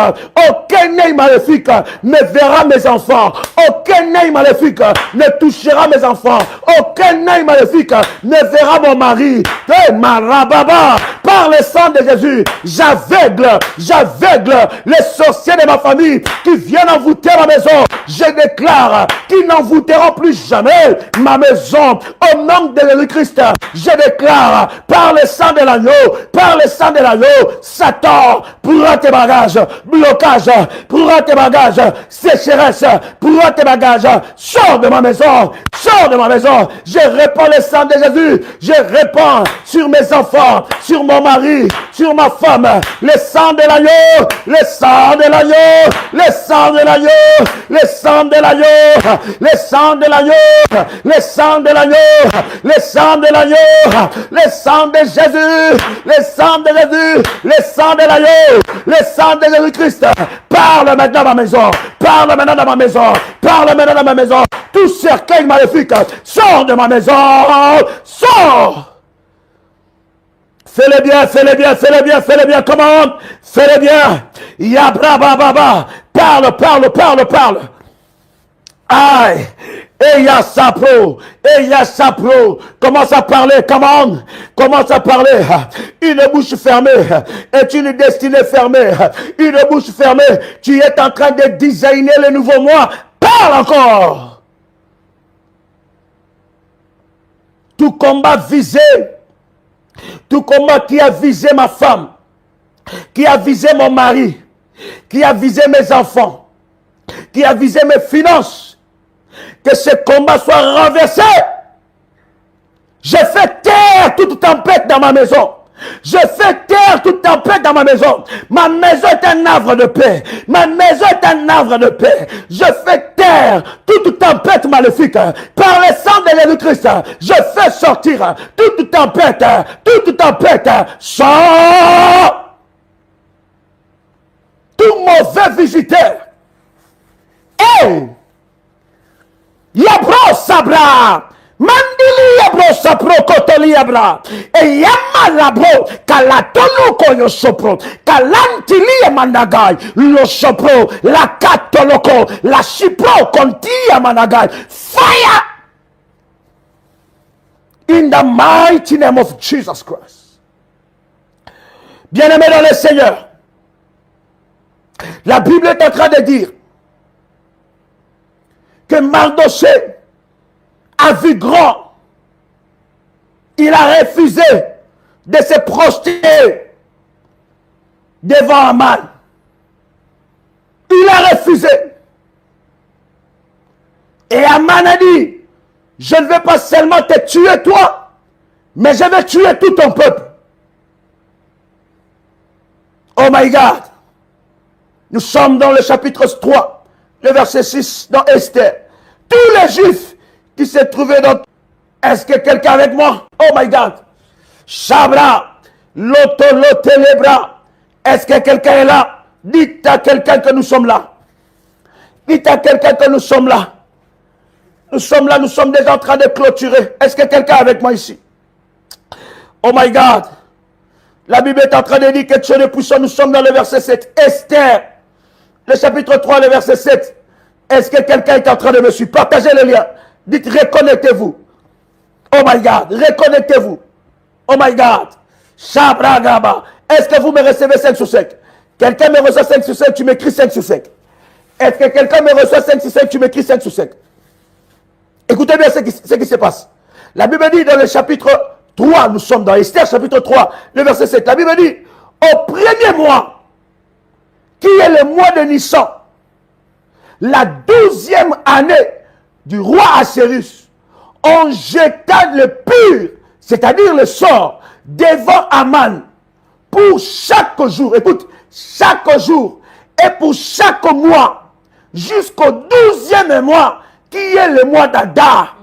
ne verra mes enfants. Aucun œil maléfique ne touchera mes enfants. Aucun œil maléfique ne verra mon mari. Marababa, par le sang de Jésus, j'aveugle les sorciers de ma famille qui viennent envoûter ma maison. Je déclare qu'ils n'envoûteront plus jamais ma maison. Au nom de Jésus-Christ, je déclare par le sang de l'agneau, Satan, prends tes bagages, blocage, prends tes bagages, sécheresse, prends tes bagages, sors de ma maison, je répands le sang de Jésus, je répands sur mes enfants, sur mon mari, sur ma femme, le sang de l'agneau, le sang de l'agneau, le sang de l'agneau, le sang de l'agneau, le sang de l'agneau, le sang de l'agneau, le sang de l'agneau, le sang de Jésus, le sang de Jésus, le sang de l'agneau, le sang de Jésus-Christ. Parle maintenant dans ma maison, parle maintenant dans ma maison, parle maintenant dans ma maison. Tout cercueil maléfique, sors de ma maison, sors. Fais-le bien, fais-le bien, fais-le bien, fais-le bien, comment? Fais-le bien. Yabra baba, parle. Aïe. Eya sapro, commence à parler, commence à parler, une bouche fermée est une destinée fermée, une bouche fermée, tu es en train de designer le nouveau moi, parle encore. Tout combat visé, tout combat qui a visé ma femme, qui a visé mon mari, qui a visé mes enfants, qui a visé mes finances, que ce combat soit renversé. Je fais taire toute tempête dans ma maison. Je fais taire toute tempête dans ma maison. Ma maison est un havre de paix. Ma maison est un havre de paix. Je fais taire toute tempête maléfique. Par le sang de Jésus-Christ, je fais sortir toute tempête. Sors. Tout mauvais visiteur. Hey! Yabro sabra, mandili yabro sapro kotoli yabra, e yama labro, kalatolo koyo sopro, kalantili yamanagai, lo sopro, la katoloko, la shipro konti yamanagai, fire! In the mighty name of Jesus Christ. Bien-aimé dans le Seigneur, la Bible est en train de dire que Mardoché a vu grand. Il a refusé de se prosterner devant Aman. Il a refusé. Et Aman a dit, je ne vais pas seulement te tuer toi, mais je vais tuer tout ton peuple. Oh my God. Nous sommes dans le chapitre 3, le verset 6, dans Esther. Tous les Juifs qui se trouvaient dans... Est-ce que quelqu'un avec moi? Oh my God. Shabra, Lotolotélébra. Est-ce que quelqu'un est là? Dites à quelqu'un que nous sommes là. Dites à quelqu'un que nous sommes là. Nous sommes là, nous sommes déjà en train de clôturer. Est-ce que quelqu'un est avec moi ici? Oh my God. La Bible est en train de dire quelque chose de puissant. Nous sommes dans le verset 7. Esther, le chapitre 3, le verset 7. Est-ce que quelqu'un est en train de me suivre? Partagez le lien. Dites, reconnectez-vous. Oh my God, reconnectez-vous. Oh my God. Shabragaba. Est-ce que vous me recevez 5 sur 5? Quelqu'un me reçoit 5 sur 5, tu m'écris 5 sur 5. Est-ce que quelqu'un me reçoit 5 sur 5, tu m'écris 5 sur 5? Écoutez bien ce qui se passe. La Bible dit dans le chapitre 3, nous sommes dans Esther, chapitre 3, le verset 7. La Bible dit, au premier mois, qui est le mois de Nissan, la 12e année du roi Assyrus, on jeta le pur, c'est-à-dire le sort, devant Aman, pour chaque jour, écoute, chaque jour, et pour chaque mois, jusqu'au 12e mois, qui est le mois d'Adar.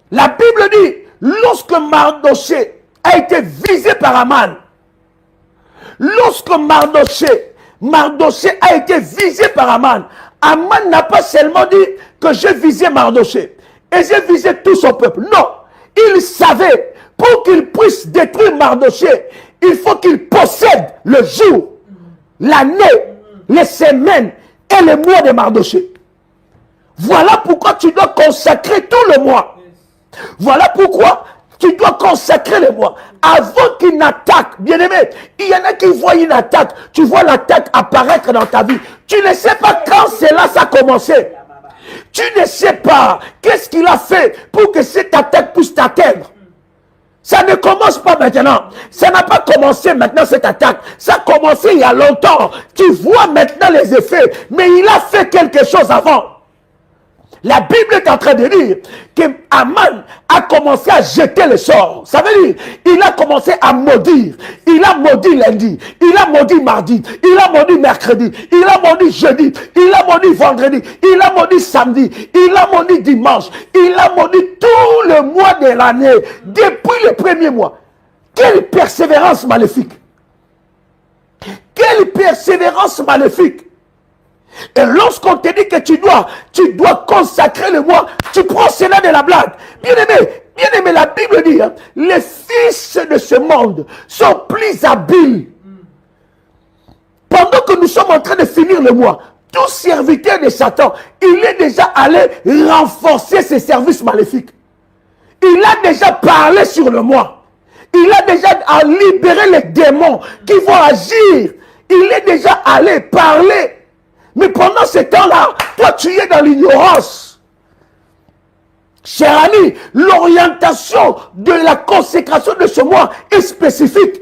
La Bible dit, lorsque Mardoché a été visé par Aman, lorsque Mardoché a été visé par Aman, Aman n'a pas seulement dit que j'ai visé Mardoché et j'ai visé tout son peuple. Non, il savait, pour qu'il puisse détruire Mardoché, il faut qu'il possède le jour, l'année, les semaines et les mois de Mardoché. Voilà pourquoi tu dois consacrer tout le mois. Voilà pourquoi tu dois consacrer le mois. Avant qu'une attaque, bien aimé, il y en a qui voient une attaque. Tu vois l'attaque apparaître dans ta vie. Tu ne sais pas quand cela ça a commencé. Tu ne sais pas qu'est-ce qu'il a fait pour que cette attaque puisse t'atteindre. Ça ne commence pas maintenant. Ça n'a pas commencé maintenant cette attaque. Ça a commencé il y a longtemps. Tu vois maintenant les effets. Mais il a fait quelque chose avant. La Bible est en train de dire que Aman a commencé à jeter le sort. Ça veut dire, il a commencé à maudire. Il a maudit lundi, il a maudit mardi, il a maudit mercredi, il a maudit jeudi, il a maudit vendredi, il a maudit samedi, il a maudit dimanche, il a maudit tout le mois de l'année, depuis le premier mois. Quelle persévérance maléfique! Quelle persévérance maléfique! Et lorsqu'on te dit que tu dois consacrer le mois, tu prends cela de la blague. Bien aimé, la Bible dit, hein, les fils de ce monde sont plus habiles. Pendant que nous sommes en train de finir le mois, tout serviteur de Satan, il est déjà allé renforcer ses services maléfiques. Il a déjà parlé sur le mois. Il a déjà libéré les démons qui vont agir. Il est déjà allé parler. Mais pendant ce temps-là, toi tu es dans l'ignorance. Cher ami, l'orientation de la consécration de ce mois est spécifique.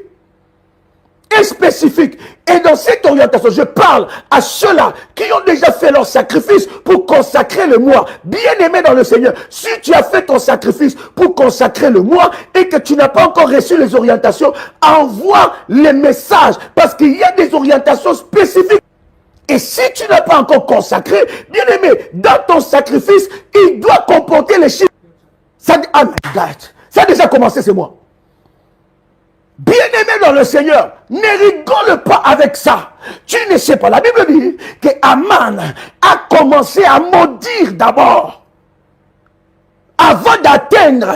Est spécifique. Et dans cette orientation, je parle à ceux-là qui ont déjà fait leur sacrifice pour consacrer le mois. Bien-aimé dans le Seigneur, si tu as fait ton sacrifice pour consacrer le mois et que tu n'as pas encore reçu les orientations, envoie les messages parce qu'il y a des orientations spécifiques. Et si tu n'as pas encore consacré, bien aimé, dans ton sacrifice, il doit comporter les chiffres. Ça, oh my God, ça a déjà commencé, c'est moi. Bien aimé dans le Seigneur, ne rigole pas avec ça. Tu ne sais pas, la Bible dit que Aman a commencé à maudire d'abord. Avant d'atteindre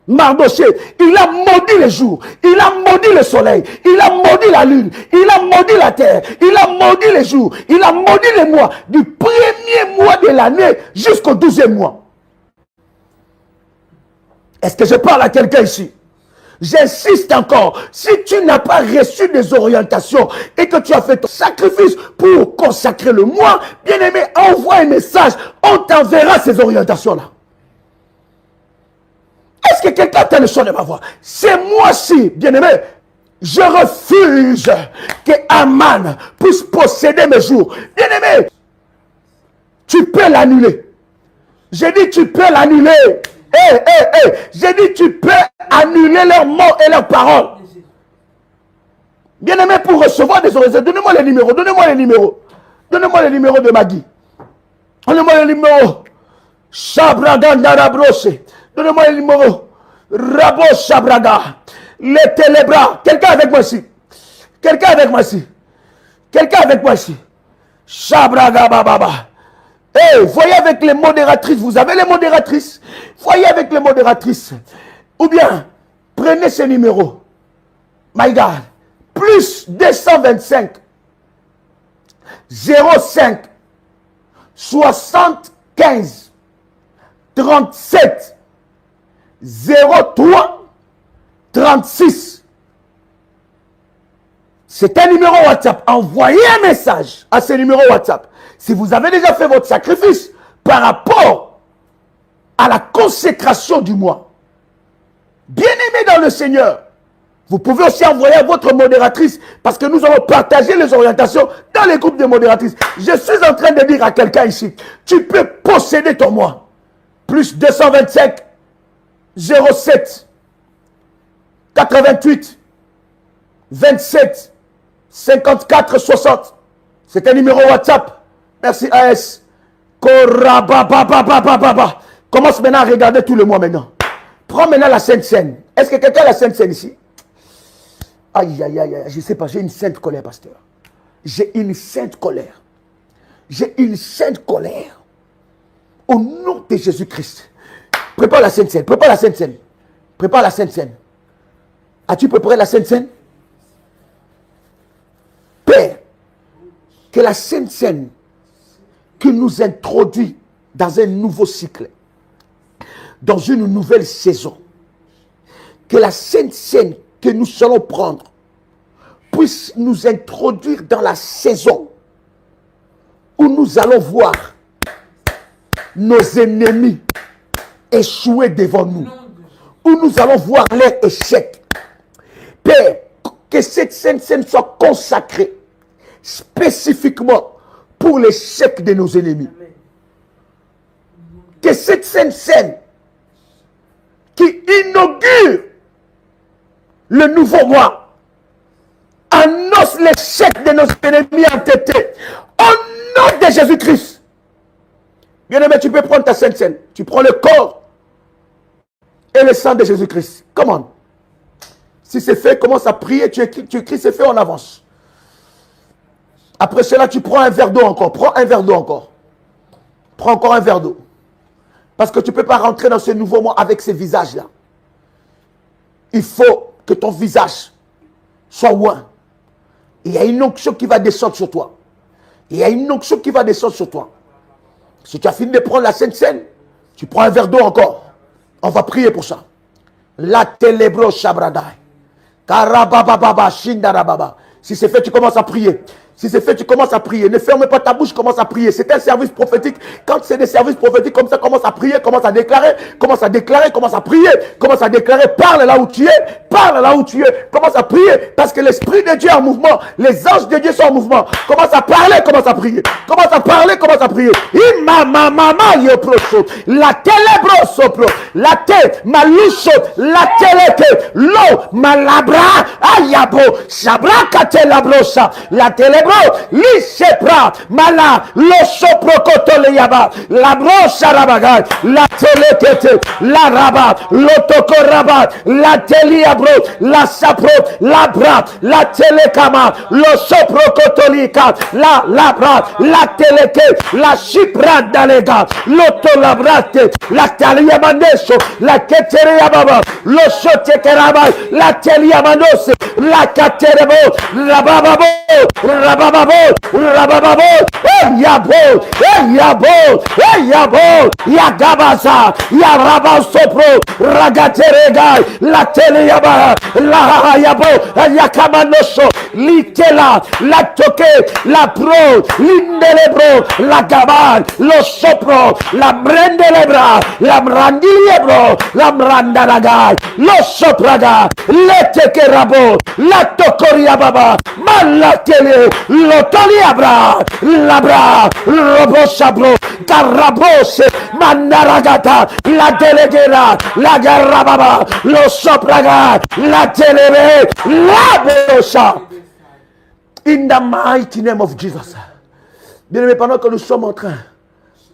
Mardoché, il a maudit les jours, il a maudit le soleil, il a maudit la lune, il a maudit la terre, il a maudit les jours, il a maudit les mois, du premier mois de l'année jusqu'au 12e mois. Est-ce que je parle à quelqu'un ici? J'insiste encore, si tu n'as pas reçu des orientations et que tu as fait ton sacrifice pour consacrer le mois, bien aimé, envoie un message, on t'enverra ces orientations-là. Est-ce que quelqu'un a le son de ma voix? C'est moi-ci, bien-aimé. Je refuse que Aman puisse posséder mes jours. Bien-aimé, tu peux l'annuler. J'ai dit tu peux l'annuler. J'ai dit tu peux annuler leurs mots et leurs paroles. Bien-aimé, pour recevoir des oraisons, donnez-moi les numéros, donnez-moi les numéros. Donnez-moi les numéros de Magui. Donnez-moi les numéros. Shabraga Narabrose. Donnez-moi les numéros. Rabo Shabraga. Les télébras. Quelqu'un avec moi ici. Quelqu'un avec moi ici. Quelqu'un avec moi ici. Shabraga Bababa. Voyez avec les modératrices. Vous avez les modératrices. Voyez avec les modératrices. Ou bien, prenez ces numéros. My God. Plus 225 05 75 37 03 36. C'est un numéro WhatsApp. Envoyez un message à ce numéro WhatsApp. Si vous avez déjà fait votre sacrifice par rapport à la consécration du mois. Bien-aimé dans le Seigneur, vous pouvez aussi envoyer à votre modératrice parce que nous allons partager les orientations dans les groupes de modératrices. Je suis en train de dire à quelqu'un ici, tu peux posséder ton mois. Plus 225 07 88 27 54 60. C'est un numéro WhatsApp. Merci AS. Commence maintenant à regarder tout le mois maintenant. Prends maintenant la Sainte Seine. Est-ce que quelqu'un a la Sainte Seine ici? Aïe, aïe, aïe, je ne sais pas, j'ai une sainte colère, pasteur. J'ai une sainte colère. J'ai une sainte colère. Au nom de Jésus-Christ. Prépare la Sainte Seine, prépare la Sainte Seine. Prépare la Sainte Seine. As-tu préparé la Sainte Seine? Père, que la Sainte Seine qui nous introduit dans un nouveau cycle, dans une nouvelle saison, que la Sainte Seine que nous allons prendre puisse nous introduire dans la saison où nous allons voir nos ennemis échouer devant nous, où nous allons voir leur échec. Père, que cette Sainte Seine soit consacrée spécifiquement pour l'échec de nos ennemis. Que cette Sainte Seine qui inaugure le nouveau mois annonce l'échec de nos ennemis entêtés. Au nom de Jésus-Christ. Bien-aimé, tu peux prendre ta Sainte Seine. Tu prends le corps et le sang de Jésus-Christ. Comment? Si c'est fait, commence à prier. Tu écris, c'est fait, on avance. Après cela, tu prends un verre d'eau encore. Prends un verre d'eau encore. Prends encore un verre d'eau. Parce que tu ne peux pas rentrer dans ce nouveau mois avec ce visage-là. Il faut que ton visage soit loin. Il y a une onction qui va descendre sur toi. Il y a une onction qui va descendre sur toi. Si tu as fini de prendre la Sainte Seine, tu prends un verre d'eau encore. On va prier pour ça. La telebro shabradai. Karabababa shindarababa. Si c'est fait, tu commences à prier. Si c'est fait, tu commences à prier. Ne ferme pas ta bouche, commence à prier. C'est un service prophétique. Quand c'est des services prophétiques comme ça, commence à prier, commence à déclarer, commence à prier, commence à déclarer. Parle là où tu es, parle là où tu es. Commence à prier parce que l'Esprit de Dieu est en mouvement. Les anges de Dieu sont en mouvement. Commence à parler, commence à prier. Commence à parler, commence à prier. La télébro sopro. La tête, malucho, la télé, l'eau, malabra, ayabo, sabra katelabrosa, la télébro. L'Ishepra, Mala, le Soprokotoleyaba, la brocha rabaga, la telekete, la rabat, l'otokorabat, la teliabro, la sapro, la bra, la telekama, le Soprokotolika, la labra, la teleke, la chipra dalega, l'otolabrate, la taliamandeso, la keteriababa, le sotekeraba, la teliamandose, la katerebo, la bababo, Rabababo, Rabababo, Yabo, Yabo, Yabo, Yagabasa, Yaraba Sopro, Ragaterega, la Teleyaba, la Yabo, Yakamanosho, Litela, la Toke, la Pro, l'Indelebro, la Gaban, lo Sopro, la Mrendelebra, la Mrandilebro, la Mrandalagai, lo Sopraga, le Tekerabo, la Tokoriababa, Malatele, lo Toliabra, Labra, Robosabro, Carabose, Mandaragata, la Delegera, la Garababa, lo Sopraga, la Telebe, la Bosa. In the mighty name of Jesus. Bien-aimés, pendant que nous sommes en train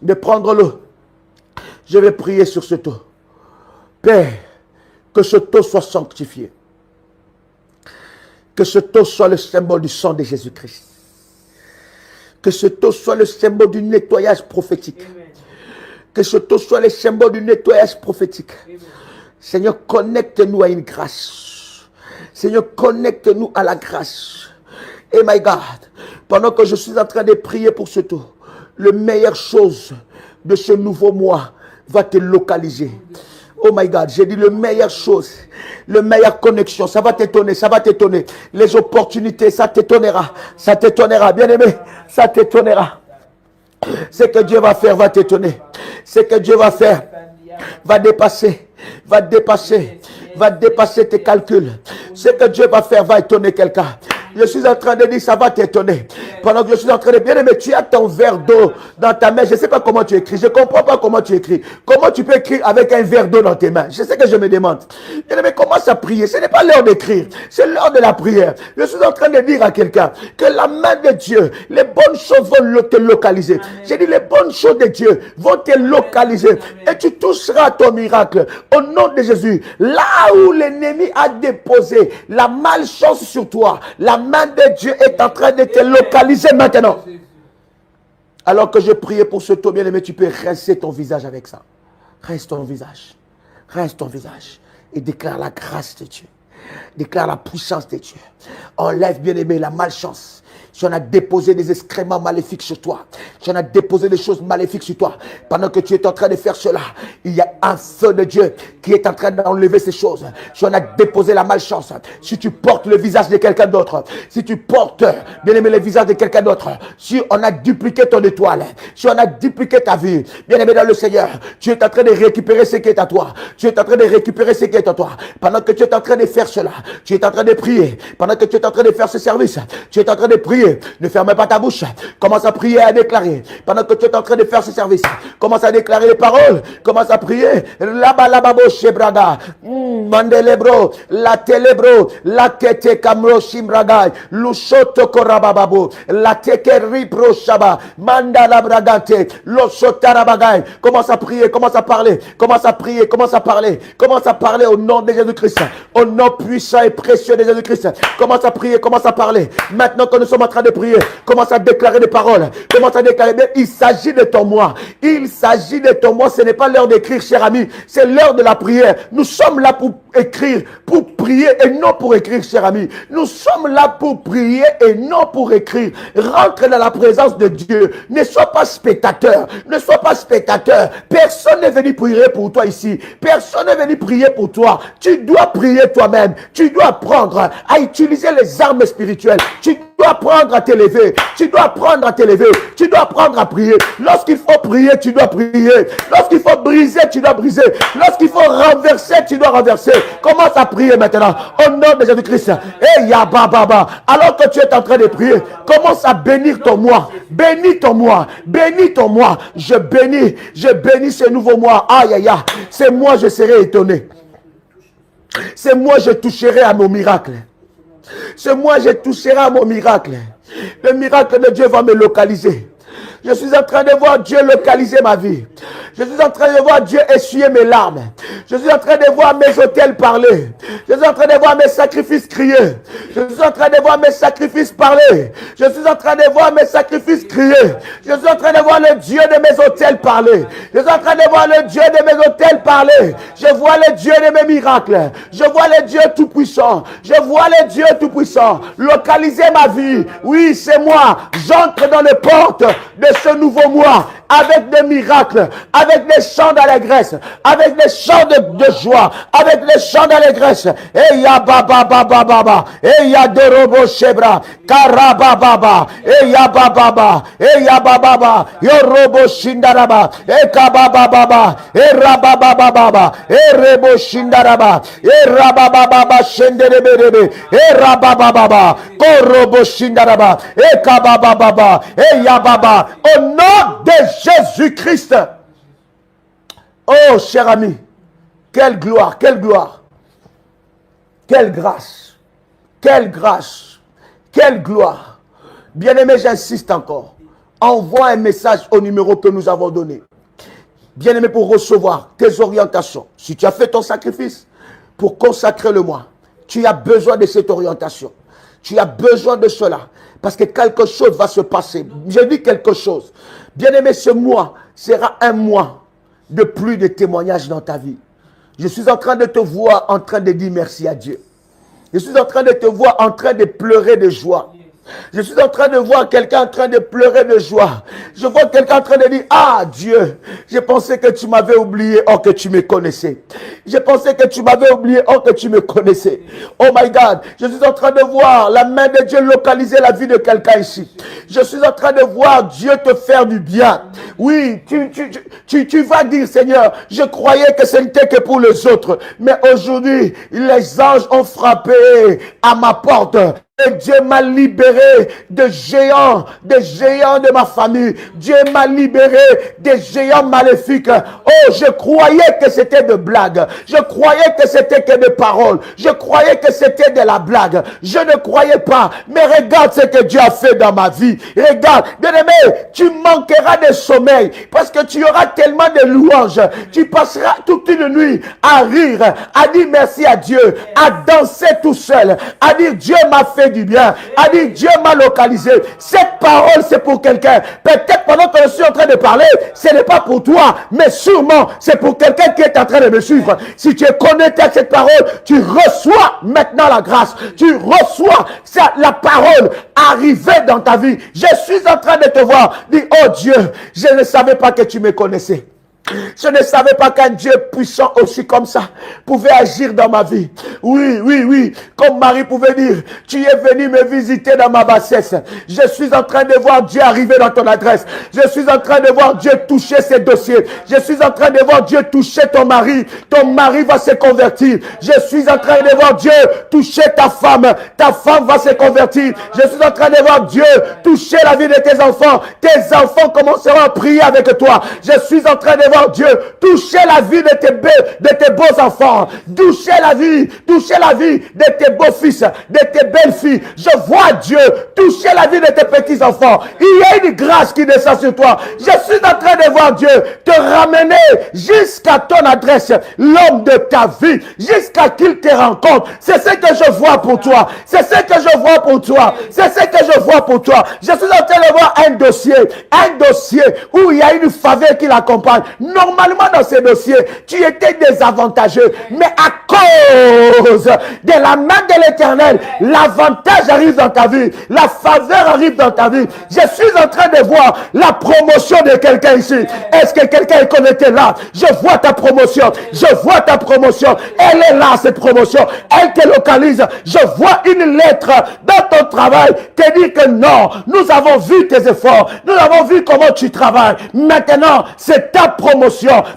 de prendre l'eau, je vais prier sur ce taux. Père, que ce taux soit sanctifié. Que ce taux soit le symbole du sang de Jésus-Christ. Que ce taux soit le symbole du nettoyage prophétique. Amen. Que ce taux soit le symbole du nettoyage prophétique. Amen. Seigneur, connecte-nous à une grâce. Seigneur, connecte-nous à la grâce. Et my God, pendant que je suis en train de prier pour ce taux, la meilleure chose de ce nouveau mois va te localiser. Oh my God, j'ai dit le meilleure chose, le meilleure connexion, ça va t'étonner, ça va t'étonner. Les opportunités, ça t'étonnera, bien aimé, ça t'étonnera. Ce que Dieu va faire va t'étonner. Ce que Dieu va faire va dépasser tes calculs. Ce que Dieu va faire va étonner quelqu'un. Je suis en train de dire, ça va t'étonner. Pendant que je suis en train de bien aimer, tu as ton verre d'eau dans ta main. Je ne sais pas comment tu écris. Je ne comprends pas comment tu écris. Comment tu peux écrire avec un verre d'eau dans tes mains? Je sais que je me demande. Bien aimé, commence à prier. Ce n'est pas l'heure d'écrire. C'est l'heure de la prière. Je suis en train de dire à quelqu'un que la main de Dieu, les bonnes choses vont te localiser. J'ai dit, les bonnes choses de Dieu vont te localiser. Et tu toucheras ton miracle. Au nom de Jésus. Là où l'ennemi a déposé la malchance sur toi, la main de Dieu est en train de te localiser maintenant. Alors que je priais pour ce taux, bien aimé, tu peux rincer ton visage avec ça. Rince ton visage. Rince ton visage. Et déclare la grâce de Dieu. Déclare la puissance de Dieu. Enlève, bien aimé, la malchance. Si on a déposé des excréments maléfiques sur toi, si on a déposé des choses maléfiques sur toi, pendant que tu es en train de faire cela, il y a un feu de Dieu qui est en train d'enlever ces choses. Si on a déposé la malchance, si tu portes le visage de quelqu'un d'autre, si tu portes, bien aimé, le visage de quelqu'un d'autre, si on a dupliqué ton étoile, si on a dupliqué ta vie, bien aimé dans le Seigneur, tu es en train de récupérer ce qui est à toi. Tu es en train de récupérer ce qui est à toi. Pendant que tu es en train de faire cela, tu es en train de prier. Pendant que tu es en train de faire ce service, tu es en train de prier. Ne ferme pas ta bouche. Commence à prier et à déclarer. Pendant que tu es en train de faire ce service, commence à déclarer les paroles. Commence à prier. Là-bas, là-bas, shebraga. Mandelebro. La telebro. La kete kamro shimragai. Lushoto korabababo. La teke ripro shaba. Mandala bragante. Losotarabagai. Commence à prier. Commence à parler. Commence à prier. Commence à parler. Commence à parler au nom de Jésus-Christ. Au nom puissant et précieux de Jésus-Christ. Commence à prier. Commence à parler. Maintenant que nous sommes en train de prier, commence à déclarer des paroles. Commence à déclarer, mais il s'agit de ton moi. Il s'agit de ton moi. Ce n'est pas l'heure d'écrire, cher ami. C'est l'heure de la prière. Nous sommes là pour écrire, pour prier et non pour écrire, cher ami. Nous sommes là pour prier et non pour écrire. Rentre dans la présence de Dieu. Ne sois pas spectateur. Ne sois pas spectateur. Personne n'est venu prier pour toi ici. Personne n'est venu prier pour toi. Tu dois prier toi-même. Tu dois apprendre à utiliser les armes spirituelles. Tu dois apprendre à t'élever. Tu dois apprendre à t'élever. Tu dois apprendre à prier. Lorsqu'il faut prier, tu dois prier. Lorsqu'il faut briser, tu dois briser. Lorsqu'il faut renverser, tu dois renverser. Commence à prier maintenant. Au nom de Jésus-Christ. Et Yababa. Alors que tu es en train de prier, commence à bénir ton moi. Bénis ton moi. Bénis ton moi. Je bénis ce nouveau mois. Aïe, aïe, aïe. C'est moi, je serai étonné. C'est moi, je toucherai à mon miracle. C'est moi, je toucherai à mon miracle. Le miracle de Dieu va me localiser. Je suis en train de voir Dieu localiser ma vie. Je suis en train de voir Dieu essuyer mes larmes. Je suis en train de voir mes autels parler. Je suis en train de voir mes sacrifices crier. Je suis en train de voir mes sacrifices parler. Je suis en train de voir mes sacrifices crier. Je suis en train de voir le Dieu de mes autels parler. Je suis en train de voir le Dieu de mes autels parler. Je vois le Dieu de mes miracles. Je vois le Dieu tout-puissant. Je vois le Dieu tout-puissant. Localiser ma vie. Oui, c'est moi. J'entre dans les portes de ce nouveau mois avec des miracles, avec des chants d'allégresse, avec des chants de joie, avec des chants d'allégresse. Et ya baba baba baba, et ya dorobo shebra, karababa, et ya baba, et ya baba, yorobo shindaraba, et kababa baba, et rababa baba, et rebo shindaraba, et rababa baba shenderebe, et rababa baba, korobo shindaraba, et kababa baba, et ya baba. Au nom de Jésus-Christ. Oh, cher ami, quelle gloire, quelle gloire, quelle grâce, quelle grâce, quelle gloire. Bien-aimé, j'insiste encore. Envoie un message au numéro que nous avons donné. Bien-aimé, pour recevoir tes orientations. Si tu as fait ton sacrifice pour consacrer le mois, tu as besoin de cette orientation. Tu as besoin de cela. Parce que quelque chose va se passer. Je dis quelque chose. Bien-aimé, ce mois sera un mois de plus de témoignages dans ta vie. Je suis en train de te voir en train de dire merci à Dieu. Je suis en train de te voir en train de pleurer de joie. Je suis en train de voir quelqu'un en train de pleurer de joie. Je vois quelqu'un en train de dire, ah Dieu, j'ai pensé que tu m'avais oublié, or que tu me connaissais. J'ai pensé que tu m'avais oublié, or que tu me connaissais. Oh my God, je suis en train de voir la main de Dieu localiser la vie de quelqu'un ici. Je suis en train de voir Dieu te faire du bien. Oui, tu vas dire, Seigneur, je croyais que ce n'était que pour les autres. Mais aujourd'hui, les anges ont frappé à ma porte. Et Dieu m'a libéré de géants de ma famille. Dieu m'a libéré des géants maléfiques. Oh, je croyais que c'était de blagues. Je croyais que c'était que des paroles. Je croyais que c'était de la blague. Je ne croyais pas. Mais regarde ce que Dieu a fait dans ma vie. Regarde, bien-aimé, tu manqueras de sommeil parce que tu auras tellement de louanges. Tu passeras toute une nuit à rire, à dire merci à Dieu, à danser tout seul, à dire Dieu m'a fait du bien, a dit Dieu m'a localisé. Cette parole c'est pour quelqu'un. Peut-être pendant que je suis en train de parler, ce n'est pas pour toi, mais sûrement c'est pour quelqu'un qui est en train de me suivre. Si tu es connecté à cette parole, tu reçois maintenant la grâce, tu reçois la parole arriver dans ta vie. Je suis en train de te voir, dis oh Dieu, je ne savais pas que tu me connaissais. Je ne savais pas qu'un Dieu puissant aussi comme ça pouvait agir dans ma vie. Oui, oui, oui. Comme Marie pouvait dire, tu es venu me visiter dans ma bassesse. Je suis en train de voir Dieu arriver dans ton adresse. Je suis en train de voir Dieu toucher ses dossiers. Je suis en train de voir Dieu toucher ton mari. Ton mari va se convertir. Je suis en train de voir Dieu toucher ta femme. Ta femme va se convertir. Je suis en train de voir Dieu toucher la vie de tes enfants. Tes enfants commenceront à prier avec toi. Je suis en train de voir Dieu toucher la vie de tes beaux enfants, toucher la vie de tes beaux fils, de tes belles filles. Je vois Dieu toucher la vie de tes petits enfants. Il y a une grâce qui descend sur toi. Je suis en train de voir Dieu te ramener jusqu'à ton adresse, l'homme de ta vie, jusqu'à qu'il te rencontre. C'est ce que je vois pour toi. C'est ce que je vois pour toi. C'est ce que je vois pour toi. Je suis en train de voir un dossier où il y a une faveur qui l'accompagne. Normalement, dans ces dossiers, tu étais désavantageux. Mais à cause de la main de l'Éternel, l'avantage arrive dans ta vie. La faveur arrive dans ta vie. Je suis en train de voir la promotion de quelqu'un ici. Est-ce que quelqu'un est connecté là? Je vois ta promotion. Je vois ta promotion. Elle est là, cette promotion. Elle te localise. Je vois une lettre dans ton travail te dit que non, nous avons vu tes efforts. Nous avons vu comment tu travailles. Maintenant, c'est ta promotion.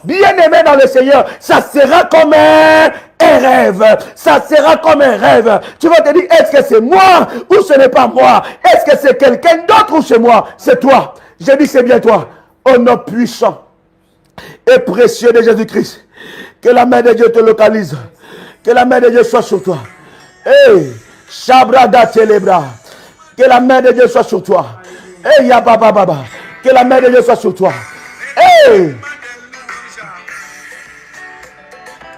Bien-aimé dans le Seigneur, ça sera comme un rêve. Ça sera comme un rêve. Tu vas te dire, est-ce que c'est moi ou ce n'est pas moi? Est-ce que c'est quelqu'un d'autre ou c'est moi? C'est toi. Je dis, c'est bien toi. Au nom puissant et précieux de Jésus-Christ, que la main de Dieu te localise. Que la main de Dieu soit sur toi. Hey, Shabrada Telebra. Que la main de Dieu soit sur toi. Hey, Yababa Baba. Que Que la main de Dieu soit sur toi. Hey!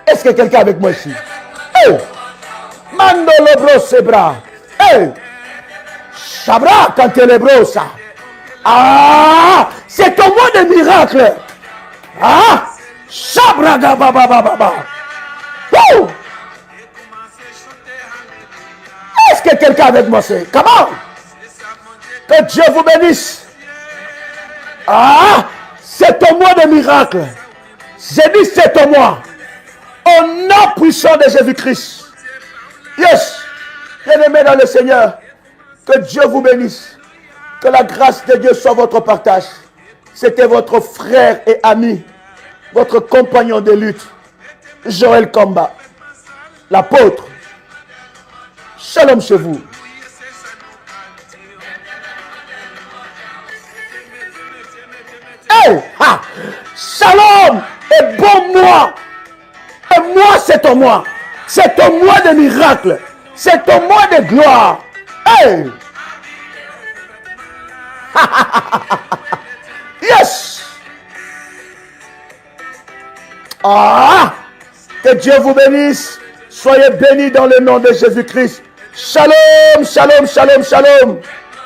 Est-ce que quelqu'un est avec moi ici? Hey! Mando le bro sebra. Hey! Chabra quand tu es le brosa. Ah! C'est ton mois de miracle. Ah! Chabra gababababa. Oh! Est-ce que quelqu'un est avec moi? C'est comment? Que Dieu vous bénisse. Ah! C'est ton mois de miracle. J'ai dit c'est ton mois. Au nom puissant de Jésus-Christ. Yes. Bien-aimés dans le Seigneur. Que Dieu vous bénisse. Que la grâce de Dieu soit votre partage. C'était votre frère et ami. Votre compagnon de lutte. Joël Kamba. L'apôtre. Shalom chez vous. Hey, ah, shalom et bon mois. Et moi, c'est ton mois. C'est ton mois de miracle. C'est ton mois de gloire. Hey. Yes. Ah, que Dieu vous bénisse. Soyez bénis dans le nom de Jésus-Christ. Shalom, shalom, shalom, shalom.